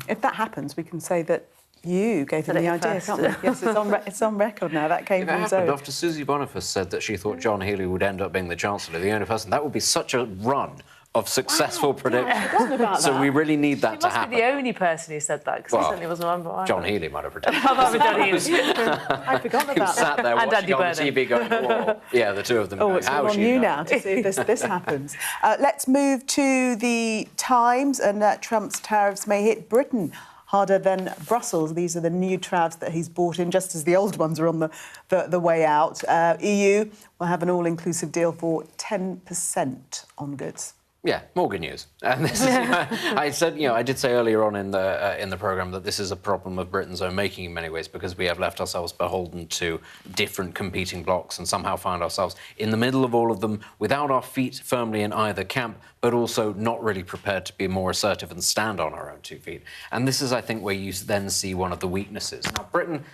If that happens, we can say that you gave him the idea, can't we? Yes, it's on record now. That came from Zoe. After Susie Boniface said that she thought John Healey would end up being the Chancellor, the only person, that would be such a run of successful predictions. So we really need that to happen. He must be the only person who said that, because he certainly wasn't one. But John Healey might have predicted. John Healey. I forgot about that. He sat there watching on the TV going, whoa. Yeah, the two of them. Oh, it's on you now to see if this happens. Let's move to the Times, and Trump's tariffs may hit Britain harder than Brussels. These are the new tariffs that he's brought in, just as the old ones are on the way out. EU will have an all-inclusive deal for 10% on goods. Yeah, more good news. And this is, I said, I did say earlier on in the programme that this is a problem of Britain's own making in many ways, because we have left ourselves beholden to different competing blocs and somehow find ourselves in the middle of all of them without our feet firmly in either camp, but also not really prepared to be more assertive and stand on our own 2 feet. And this is, I think, where you then see one of the weaknesses. Now, Britain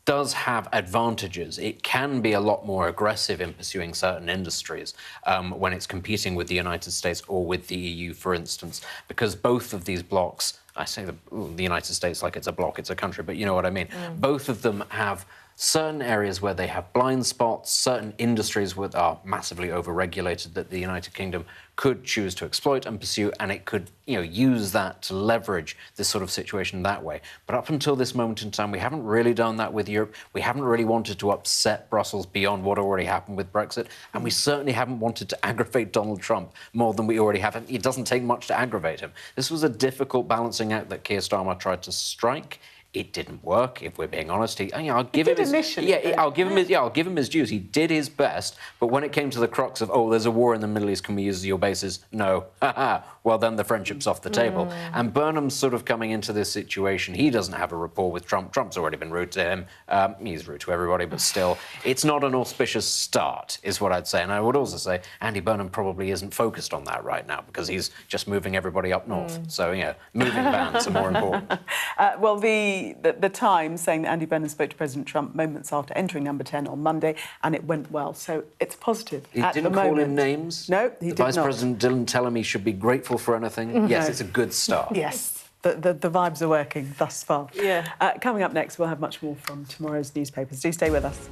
does have advantages. It can be a lot more aggressive in pursuing certain industries when it's competing with the United States or with the EU, for instance, because both of these blocs, I say the United States like it's a bloc, it's a country, but you know what I mean. Both of them have certain areas where they have blind spots, certain industries that are massively over-regulated that the United Kingdom could choose to exploit and pursue, and it could, use that to leverage this sort of situation that way. But up until this moment in time, we haven't really done that with Europe. We haven't really wanted to upset Brussels beyond what already happened with Brexit, and we certainly haven't wanted to aggravate Donald Trump more than we already have. It doesn't take much to aggravate him. This was a difficult balancing act that Keir Starmer tried to strike. It didn't work, if we're being honest. I'll give him his dues. He did his best, but when it came to the crux of, there's a war in the Middle East, can we use your bases? No. well, then the friendship's off the table. And Burnham's sort of coming into this situation. He doesn't have a rapport with Trump. Trump's already been rude to him. He's rude to everybody, but still, it's not an auspicious start, is what I'd say. And I would also say Andy Burnham probably isn't focused on that right now because he's just moving everybody up north. So, yeah, moving vans are more important. Well, the Times saying that Andy Burnham spoke to President Trump moments after entering number 10 on Monday, and it went well. So it's positive. He didn't call him names? No, he did not. The Vice President didn't tell him he should be grateful for anything? Yes, it's a good start. Yes, the vibes are working thus far. Yeah. Coming up next, we'll have much more from tomorrow's newspapers. Do stay with us.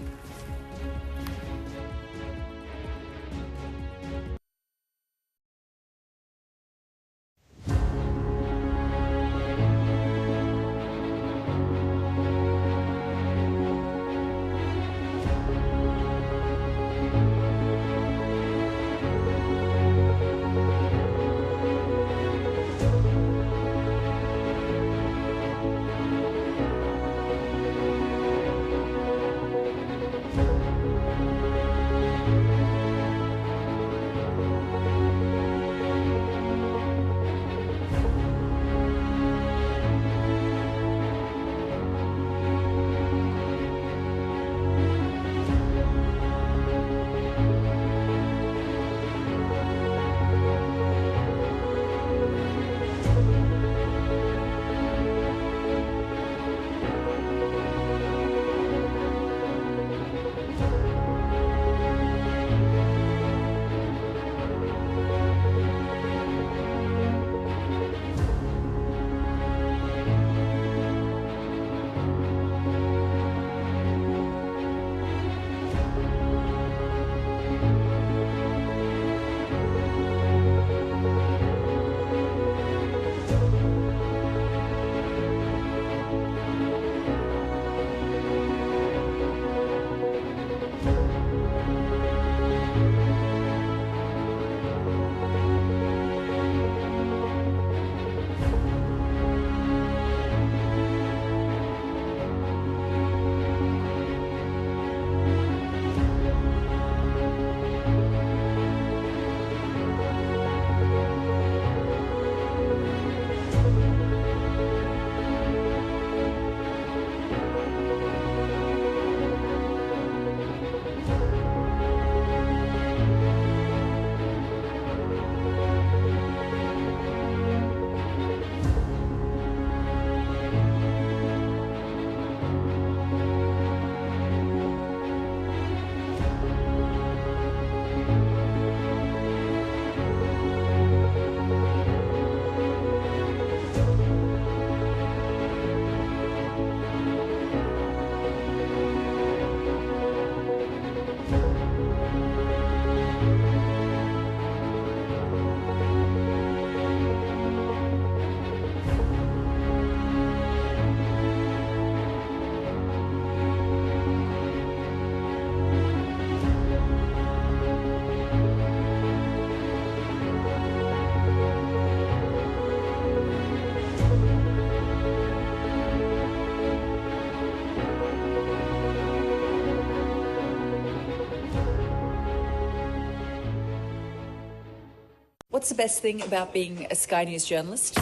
What's the best thing about being a Sky News journalist?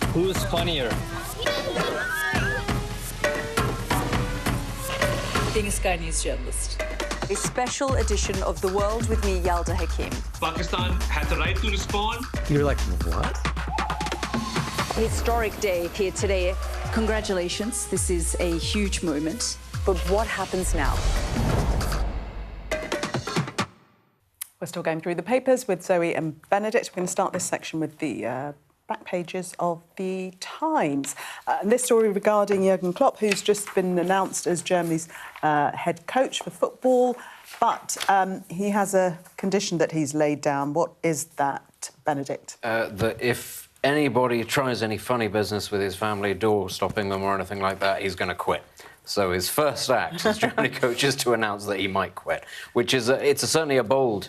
Who's funnier? Being a Sky News journalist. A special edition of The World with me, Yalda Hakim. Pakistan has the right to respond. You're like, what? Historic day here today. Congratulations, this is a huge moment. But what happens now? We're still going through the papers with Zoe and Benedict. We're going to start this section with the back pages of the Times. And this story regarding Jurgen Klopp, who's just been announced as Germany's head coach for football, but he has a condition that he's laid down. What is that, Benedict? That if anybody tries any funny business with his family, door stopping them or anything like that, he's going to quit. So his first act as Germany coach is to announce that he might quit, which is certainly a bold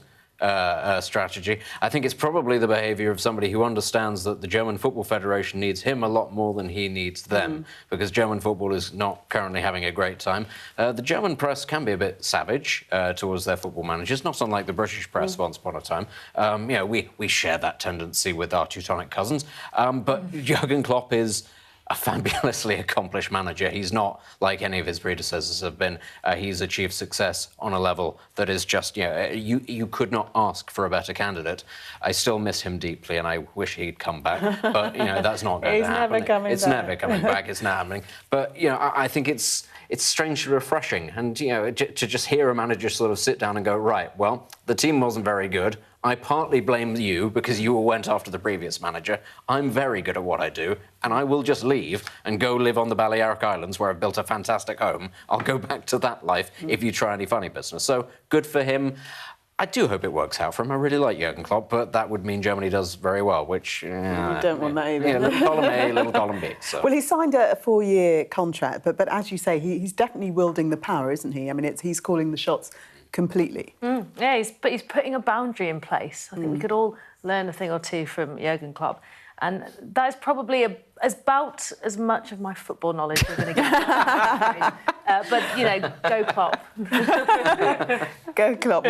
strategy. I think it's probably the behaviour of somebody who understands that the German Football Federation needs him a lot more than he needs them, because German football is not currently having a great time. The German press can be a bit savage towards their football managers, not unlike the British press once upon a time. You know, we share that tendency with our Teutonic cousins, but Jurgen Klopp is a fabulously accomplished manager. He's not like any of his predecessors have been. He's achieved success on a level that is just, you know, you could not ask for a better candidate. I still miss him deeply, and I wish he'd come back. But, you know, that's not going to happen. It's never coming back. It's not happening. But, you know, I think it's strangely refreshing. And, you know, to just hear a manager sort of sit down and go, right, well, the team wasn't very good. I partly blame you because you went after the previous manager. I'm very good at what I do, and I will just leave and go live on the Balearic Islands where I've built a fantastic home. I'll go back to that life if you try any funny business. So, good for him. I do hope it works out for him. I really like Jurgen Klopp, but that would mean Germany does very well, which... you don't want that either. Yeah, little column A, little column B. So. Well, he signed a 4-year contract, but as you say, he's definitely wielding the power, isn't he? I mean, he's calling the shots completely. Yeah, he's putting a boundary in place. I think we could all learn a thing or two from Jurgen Klopp. And that is probably about as much of my football knowledge we're going to get. But, you know, go Klopp. Go Klopp.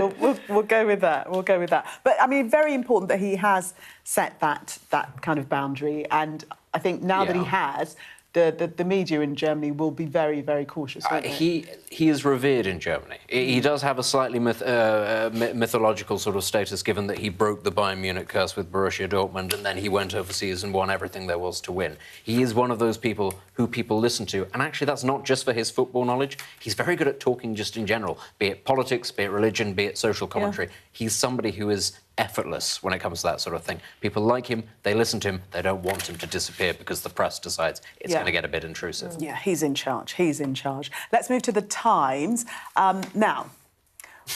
We'll go with that. We'll go with that. But, I mean, very important that he has set that kind of boundary. And I think now that he has... The media in Germany will be very, very cautious, won't they? He is revered in Germany. He does have a slightly mythological sort of status, given that he broke the Bayern Munich curse with Borussia Dortmund, and then he went overseas and won everything there was to win. He is one of those people who people listen to, and actually that's not just for his football knowledge. He's very good at talking just in general, be it politics, be it religion, be it social commentary. Yeah. He's somebody who is effortless when it comes to that sort of thing. People like him, they listen to him, they don't want him to disappear because the press decides it's going to get a bit intrusive. Yeah, he's in charge. He's in charge. Let's move to the Times. Now,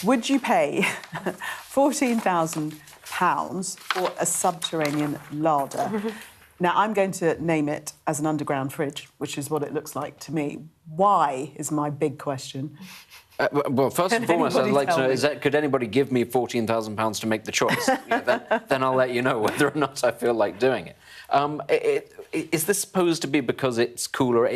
would you pay £14,000 for a subterranean larder? Now, I'm going to name it as an underground fridge, which is what it looks like to me. Why is my big question. Well, first and foremost, I'd like to know, could anybody give me £14,000 to make the choice? Then I'll let you know whether or not I feel like doing it. Is this supposed to be because it's cooler?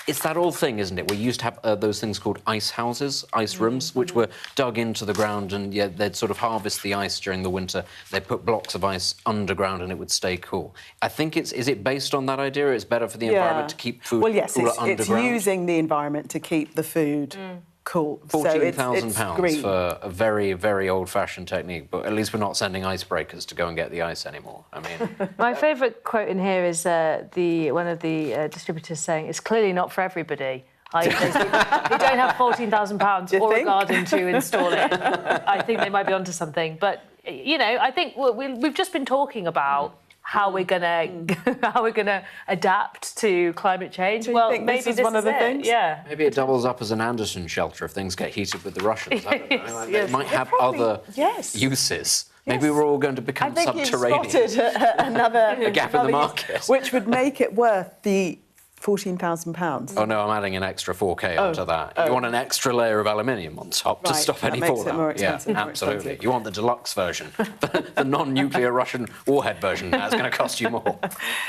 It's that old thing, isn't it? We used to have those things called ice houses, ice rooms, which were dug into the ground, and they'd sort of harvest the ice during the winter. They'd put blocks of ice underground and it would stay cool. I think is it based on that idea? It's better for the environment to keep food cooler underground? It's using the environment to keep the food cool. £14,000 for a very, very old-fashioned technique, but at least we're not sending icebreakers to go and get the ice anymore. I mean... My favourite quote in here is one of the distributors saying, it's clearly not for everybody. They don't have £14,000 or a garden to install it. I think they might be onto something. But, you know, I think we've just been talking about how we're gonna adapt to climate change. Well, maybe this is one of the things. Yeah. Maybe it doubles up as an Anderson shelter if things get heated with the Russians. I don't know. They might have other uses. Maybe we're all going to become subterranean. I think you've spotted another gap in the market, which would make it worth the £14,000. Oh no, I'm adding an extra 4K onto that. You want an extra layer of aluminium on top to stop any fallout. Yeah, absolutely. You want the deluxe version, the non-nuclear Russian warhead version. That's going to cost you more.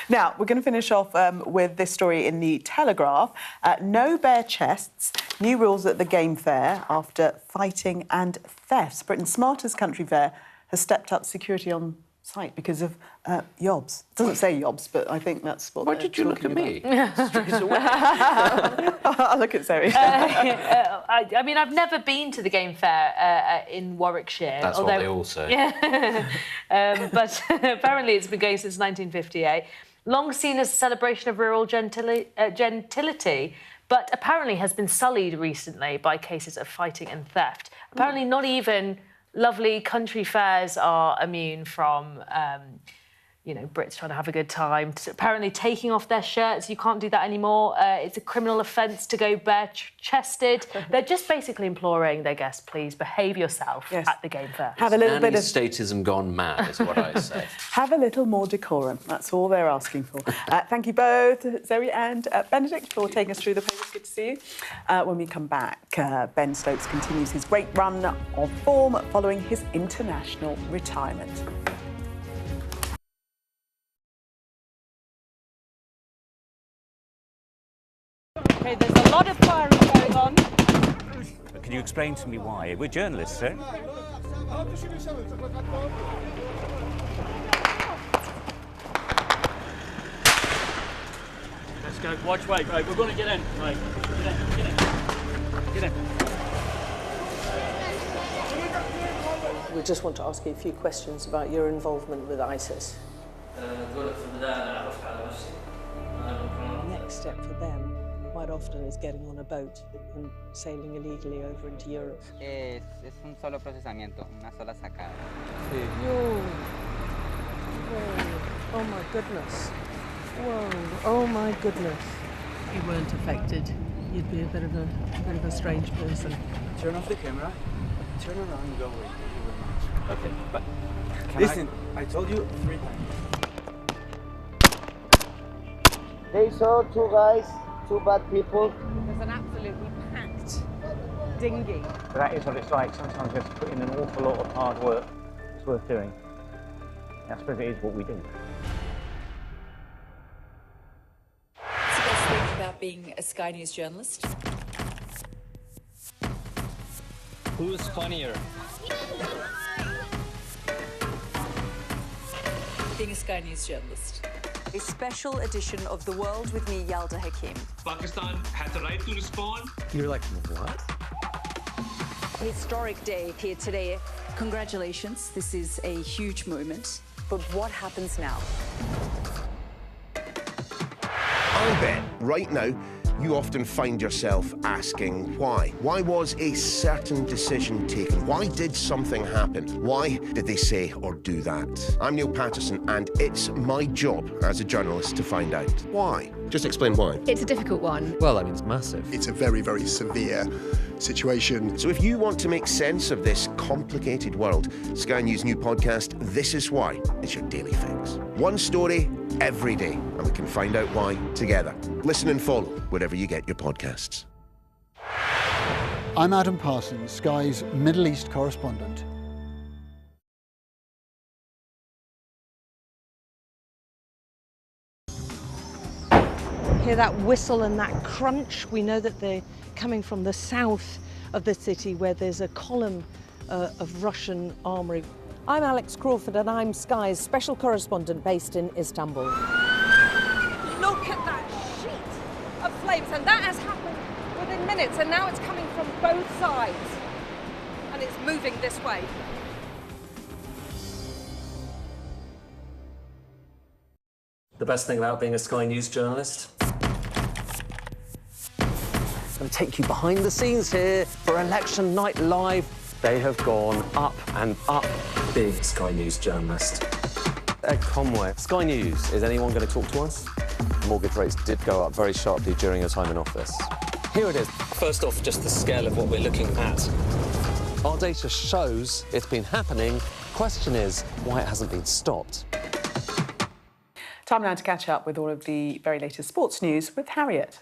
Now we're going to finish off with this story in the Telegraph. No bare chests. New rules at the Game Fair after fighting and thefts. Britain's smartest country fair has stepped up security on site because of yobs. It doesn't say yobs, but I think that's what. Why did you look at me? Straight away. I'll look at Zoe. I mean, I've never been to the Game Fair in Warwickshire. That's what they all say. Yeah. But apparently it's been going since 1958. Long seen as a celebration of rural gentility, but apparently has been sullied recently by cases of fighting and theft. Apparently not even lovely country fairs are immune from you know, Brits trying to have a good time, apparently taking off their shirts. You can't do that anymore. It's a criminal offence to go bare-chested. They're just basically imploring their guests, please behave yourself at the game fair. Have a little bit of statism gone mad, is what I say. Have a little more decorum. That's all they're asking for. Thank you both, Zoe and Benedict, for taking us through the papers. Good to see you. When we come back, Ben Stokes continues his great run of form following his international retirement. OK, there's a lot of firing going on. Can you explain to me why? We're journalists, sir. Let's go. Watch, wait. We're going to get in. Right. Get in. Get in. We just want to ask you a few questions about your involvement with ISIS. Next step for them quite often is getting on a boat and sailing illegally over into Europe. Es un solo procesamiento, una sola sacada. Whoa. Oh my goodness. Whoa. Oh my goodness. If you weren't affected, you'd be a bit of a strange person. Turn off the camera, turn around and go away. Okay, but listen, I told you 3 times. They saw 2 guys, 2 bad people. There's an absolutely packed dinghy. But that is what it's like. Sometimes you have to put in an awful lot of hard work. It's worth doing. I suppose it is what we do. What's the best thing about being a Sky News journalist? Who's funnier? Being a Sky News journalist. A special edition of The World with me, Yalda Hakim. Pakistan had the right to respond. You're like, what? Historic day here today. Congratulations, this is a huge moment. But what happens now? I bet right now you often find yourself asking why. Why was a certain decision taken? Why did something happen? Why did they say or do that? I'm Neil Patterson, and it's my job as a journalist to find out why. Just explain why. It's a difficult one. Well, I mean, it's massive. It's a very, very severe situation. So if you want to make sense of this complicated world, Sky News' new podcast, This Is Why, is your daily fix. One story every day, and we can find out why together. Listen and follow wherever you get your podcasts. I'm Adam Parsons, Sky's Middle East correspondent. Hear that whistle and that crunch? We know that they're coming from the south of the city where there's a column of Russian armoury. I'm Alex Crawford and I'm Sky's special correspondent based in Istanbul. Look at that sheet of flames, and that has happened within minutes, and now it's coming from both sides, and it's moving this way. The best thing about being a Sky News journalist? I'm going to take you behind the scenes here for Election Night Live. They have gone up and up. Big Sky News journalist. Ed Conway. Sky News, is anyone going to talk to us? Mortgage rates did go up very sharply during your time in office. Here it is. First off, just the scale of what we're looking at. Our data shows it's been happening. Question is, why it hasn't been stopped. Time now to catch up with all of the very latest sports news with Harriet.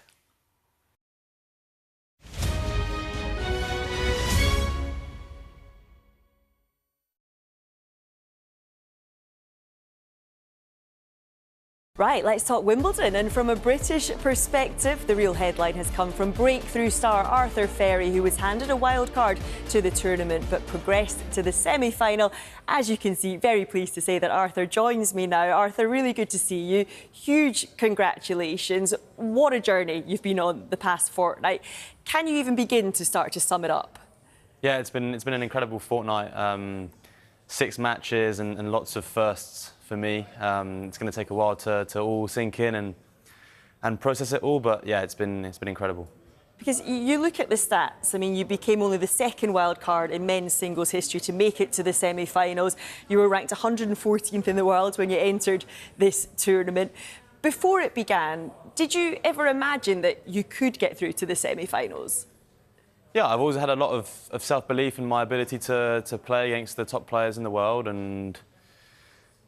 Right, let's talk Wimbledon. And from a British perspective, the real headline has come from breakthrough star Arthur Ferry, who was handed a wild card to the tournament but progressed to the semi-final. As you can see, very pleased to say that Arthur joins me now. Arthur, really good to see you. Huge congratulations. What a journey you've been on the past fortnight. Can you even begin to start to sum it up? Yeah, it's been an incredible fortnight. 6 matches and lots of firsts for me. It's going to take a while to all sink in and process it all, but yeah, it's been incredible. Because you look at the stats, I mean, you became only the second wild card in men's singles history to make it to the semi-finals. You were ranked 114th in the world when you entered this tournament. Before it began, did you ever imagine that you could get through to the semi-finals? Yeah, I've always had a lot of self-belief in my ability to play against the top players in the world, and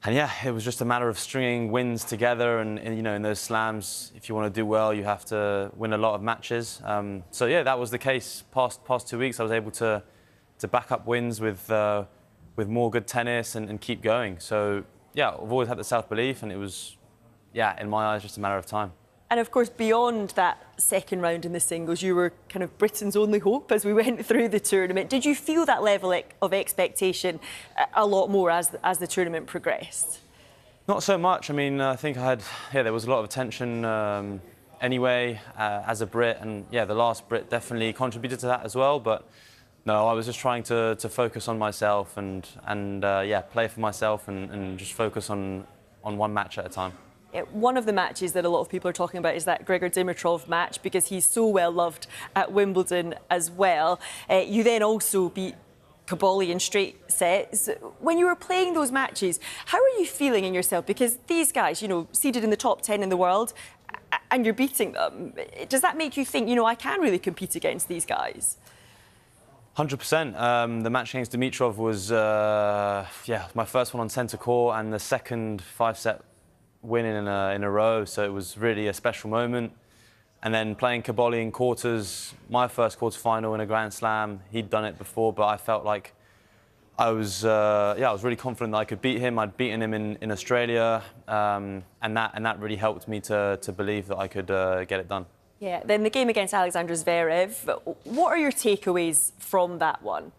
yeah, it was just a matter of stringing wins together, and you know, in those slams, if you want to do well, you have to win a lot of matches. So yeah, that was the case. Past 2 weeks, I was able to back up wins with more good tennis and keep going. So yeah, I've always had the self-belief, and it was, yeah, in my eyes, just a matter of time. And of course, beyond that second round in the singles, you were kind of Britain's only hope as we went through the tournament. Did you feel that level of expectation a lot more as the tournament progressed? Not so much. I mean, I think there was a lot of attention anyway as a Brit, and yeah, the last Brit definitely contributed to that as well. But no, I was just trying to focus on myself and yeah, play for myself and just focus on one match at a time. One of the matches that a lot of people are talking about is that Grigor Dimitrov match, because he's so well loved at Wimbledon as well. You then also beat Kaboli in straight sets. When you were playing those matches, how are you feeling in yourself? Because these guys, you know, seeded in the top 10 in the world, and you're beating them. Does that make you think, you know, I can really compete against these guys? 100%. The match against Dimitrov was, yeah, my first one on centre court and the second 5-set win in a row, so it was really a special moment. And then playing Kaboli in quarters, my first quarter-final in a Grand Slam. He'd done it before, but I felt like I was really confident that I could beat him. I'd beaten him in Australia, and that really helped me to believe that I could get it done. Yeah. Then the game against Alexander Zverev. What are your takeaways from that one?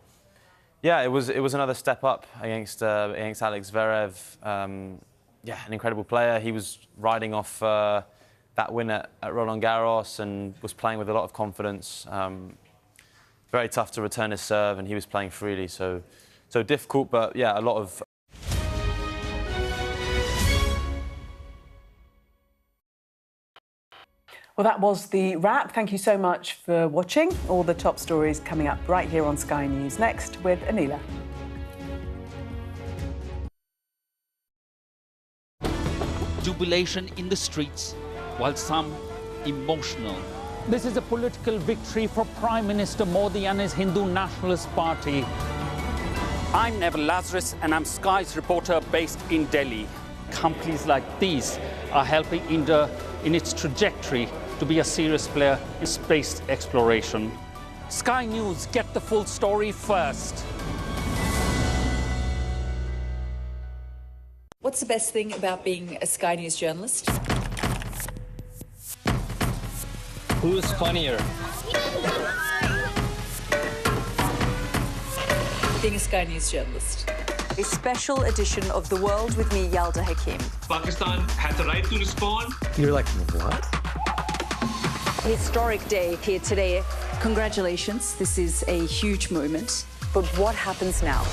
Yeah, it was another step up against Alex Zverev. Yeah, an incredible player. He was riding off that win at Roland Garros and was playing with a lot of confidence. Very tough to return his serve, and he was playing freely. So difficult, but yeah, a lot of. Well, that was the wrap. Thank you so much for watching. All the top stories coming up right here on Sky News. Next with Anila. Jubilation in the streets, while some emotional. This is a political victory for Prime Minister Modi and his Hindu Nationalist Party. I'm Neville Lazarus, and I'm Sky's reporter based in Delhi. Companies like these are helping India in its trajectory to be a serious player in space exploration. Sky News, get the full story first. What's the best thing about being a Sky News journalist? Who's funnier? Being a Sky News journalist. A special edition of The World with me, Yalda Hakim. Pakistan had the right to respond. You're like, what? A historic day here today. Congratulations, this is a huge moment. But what happens now?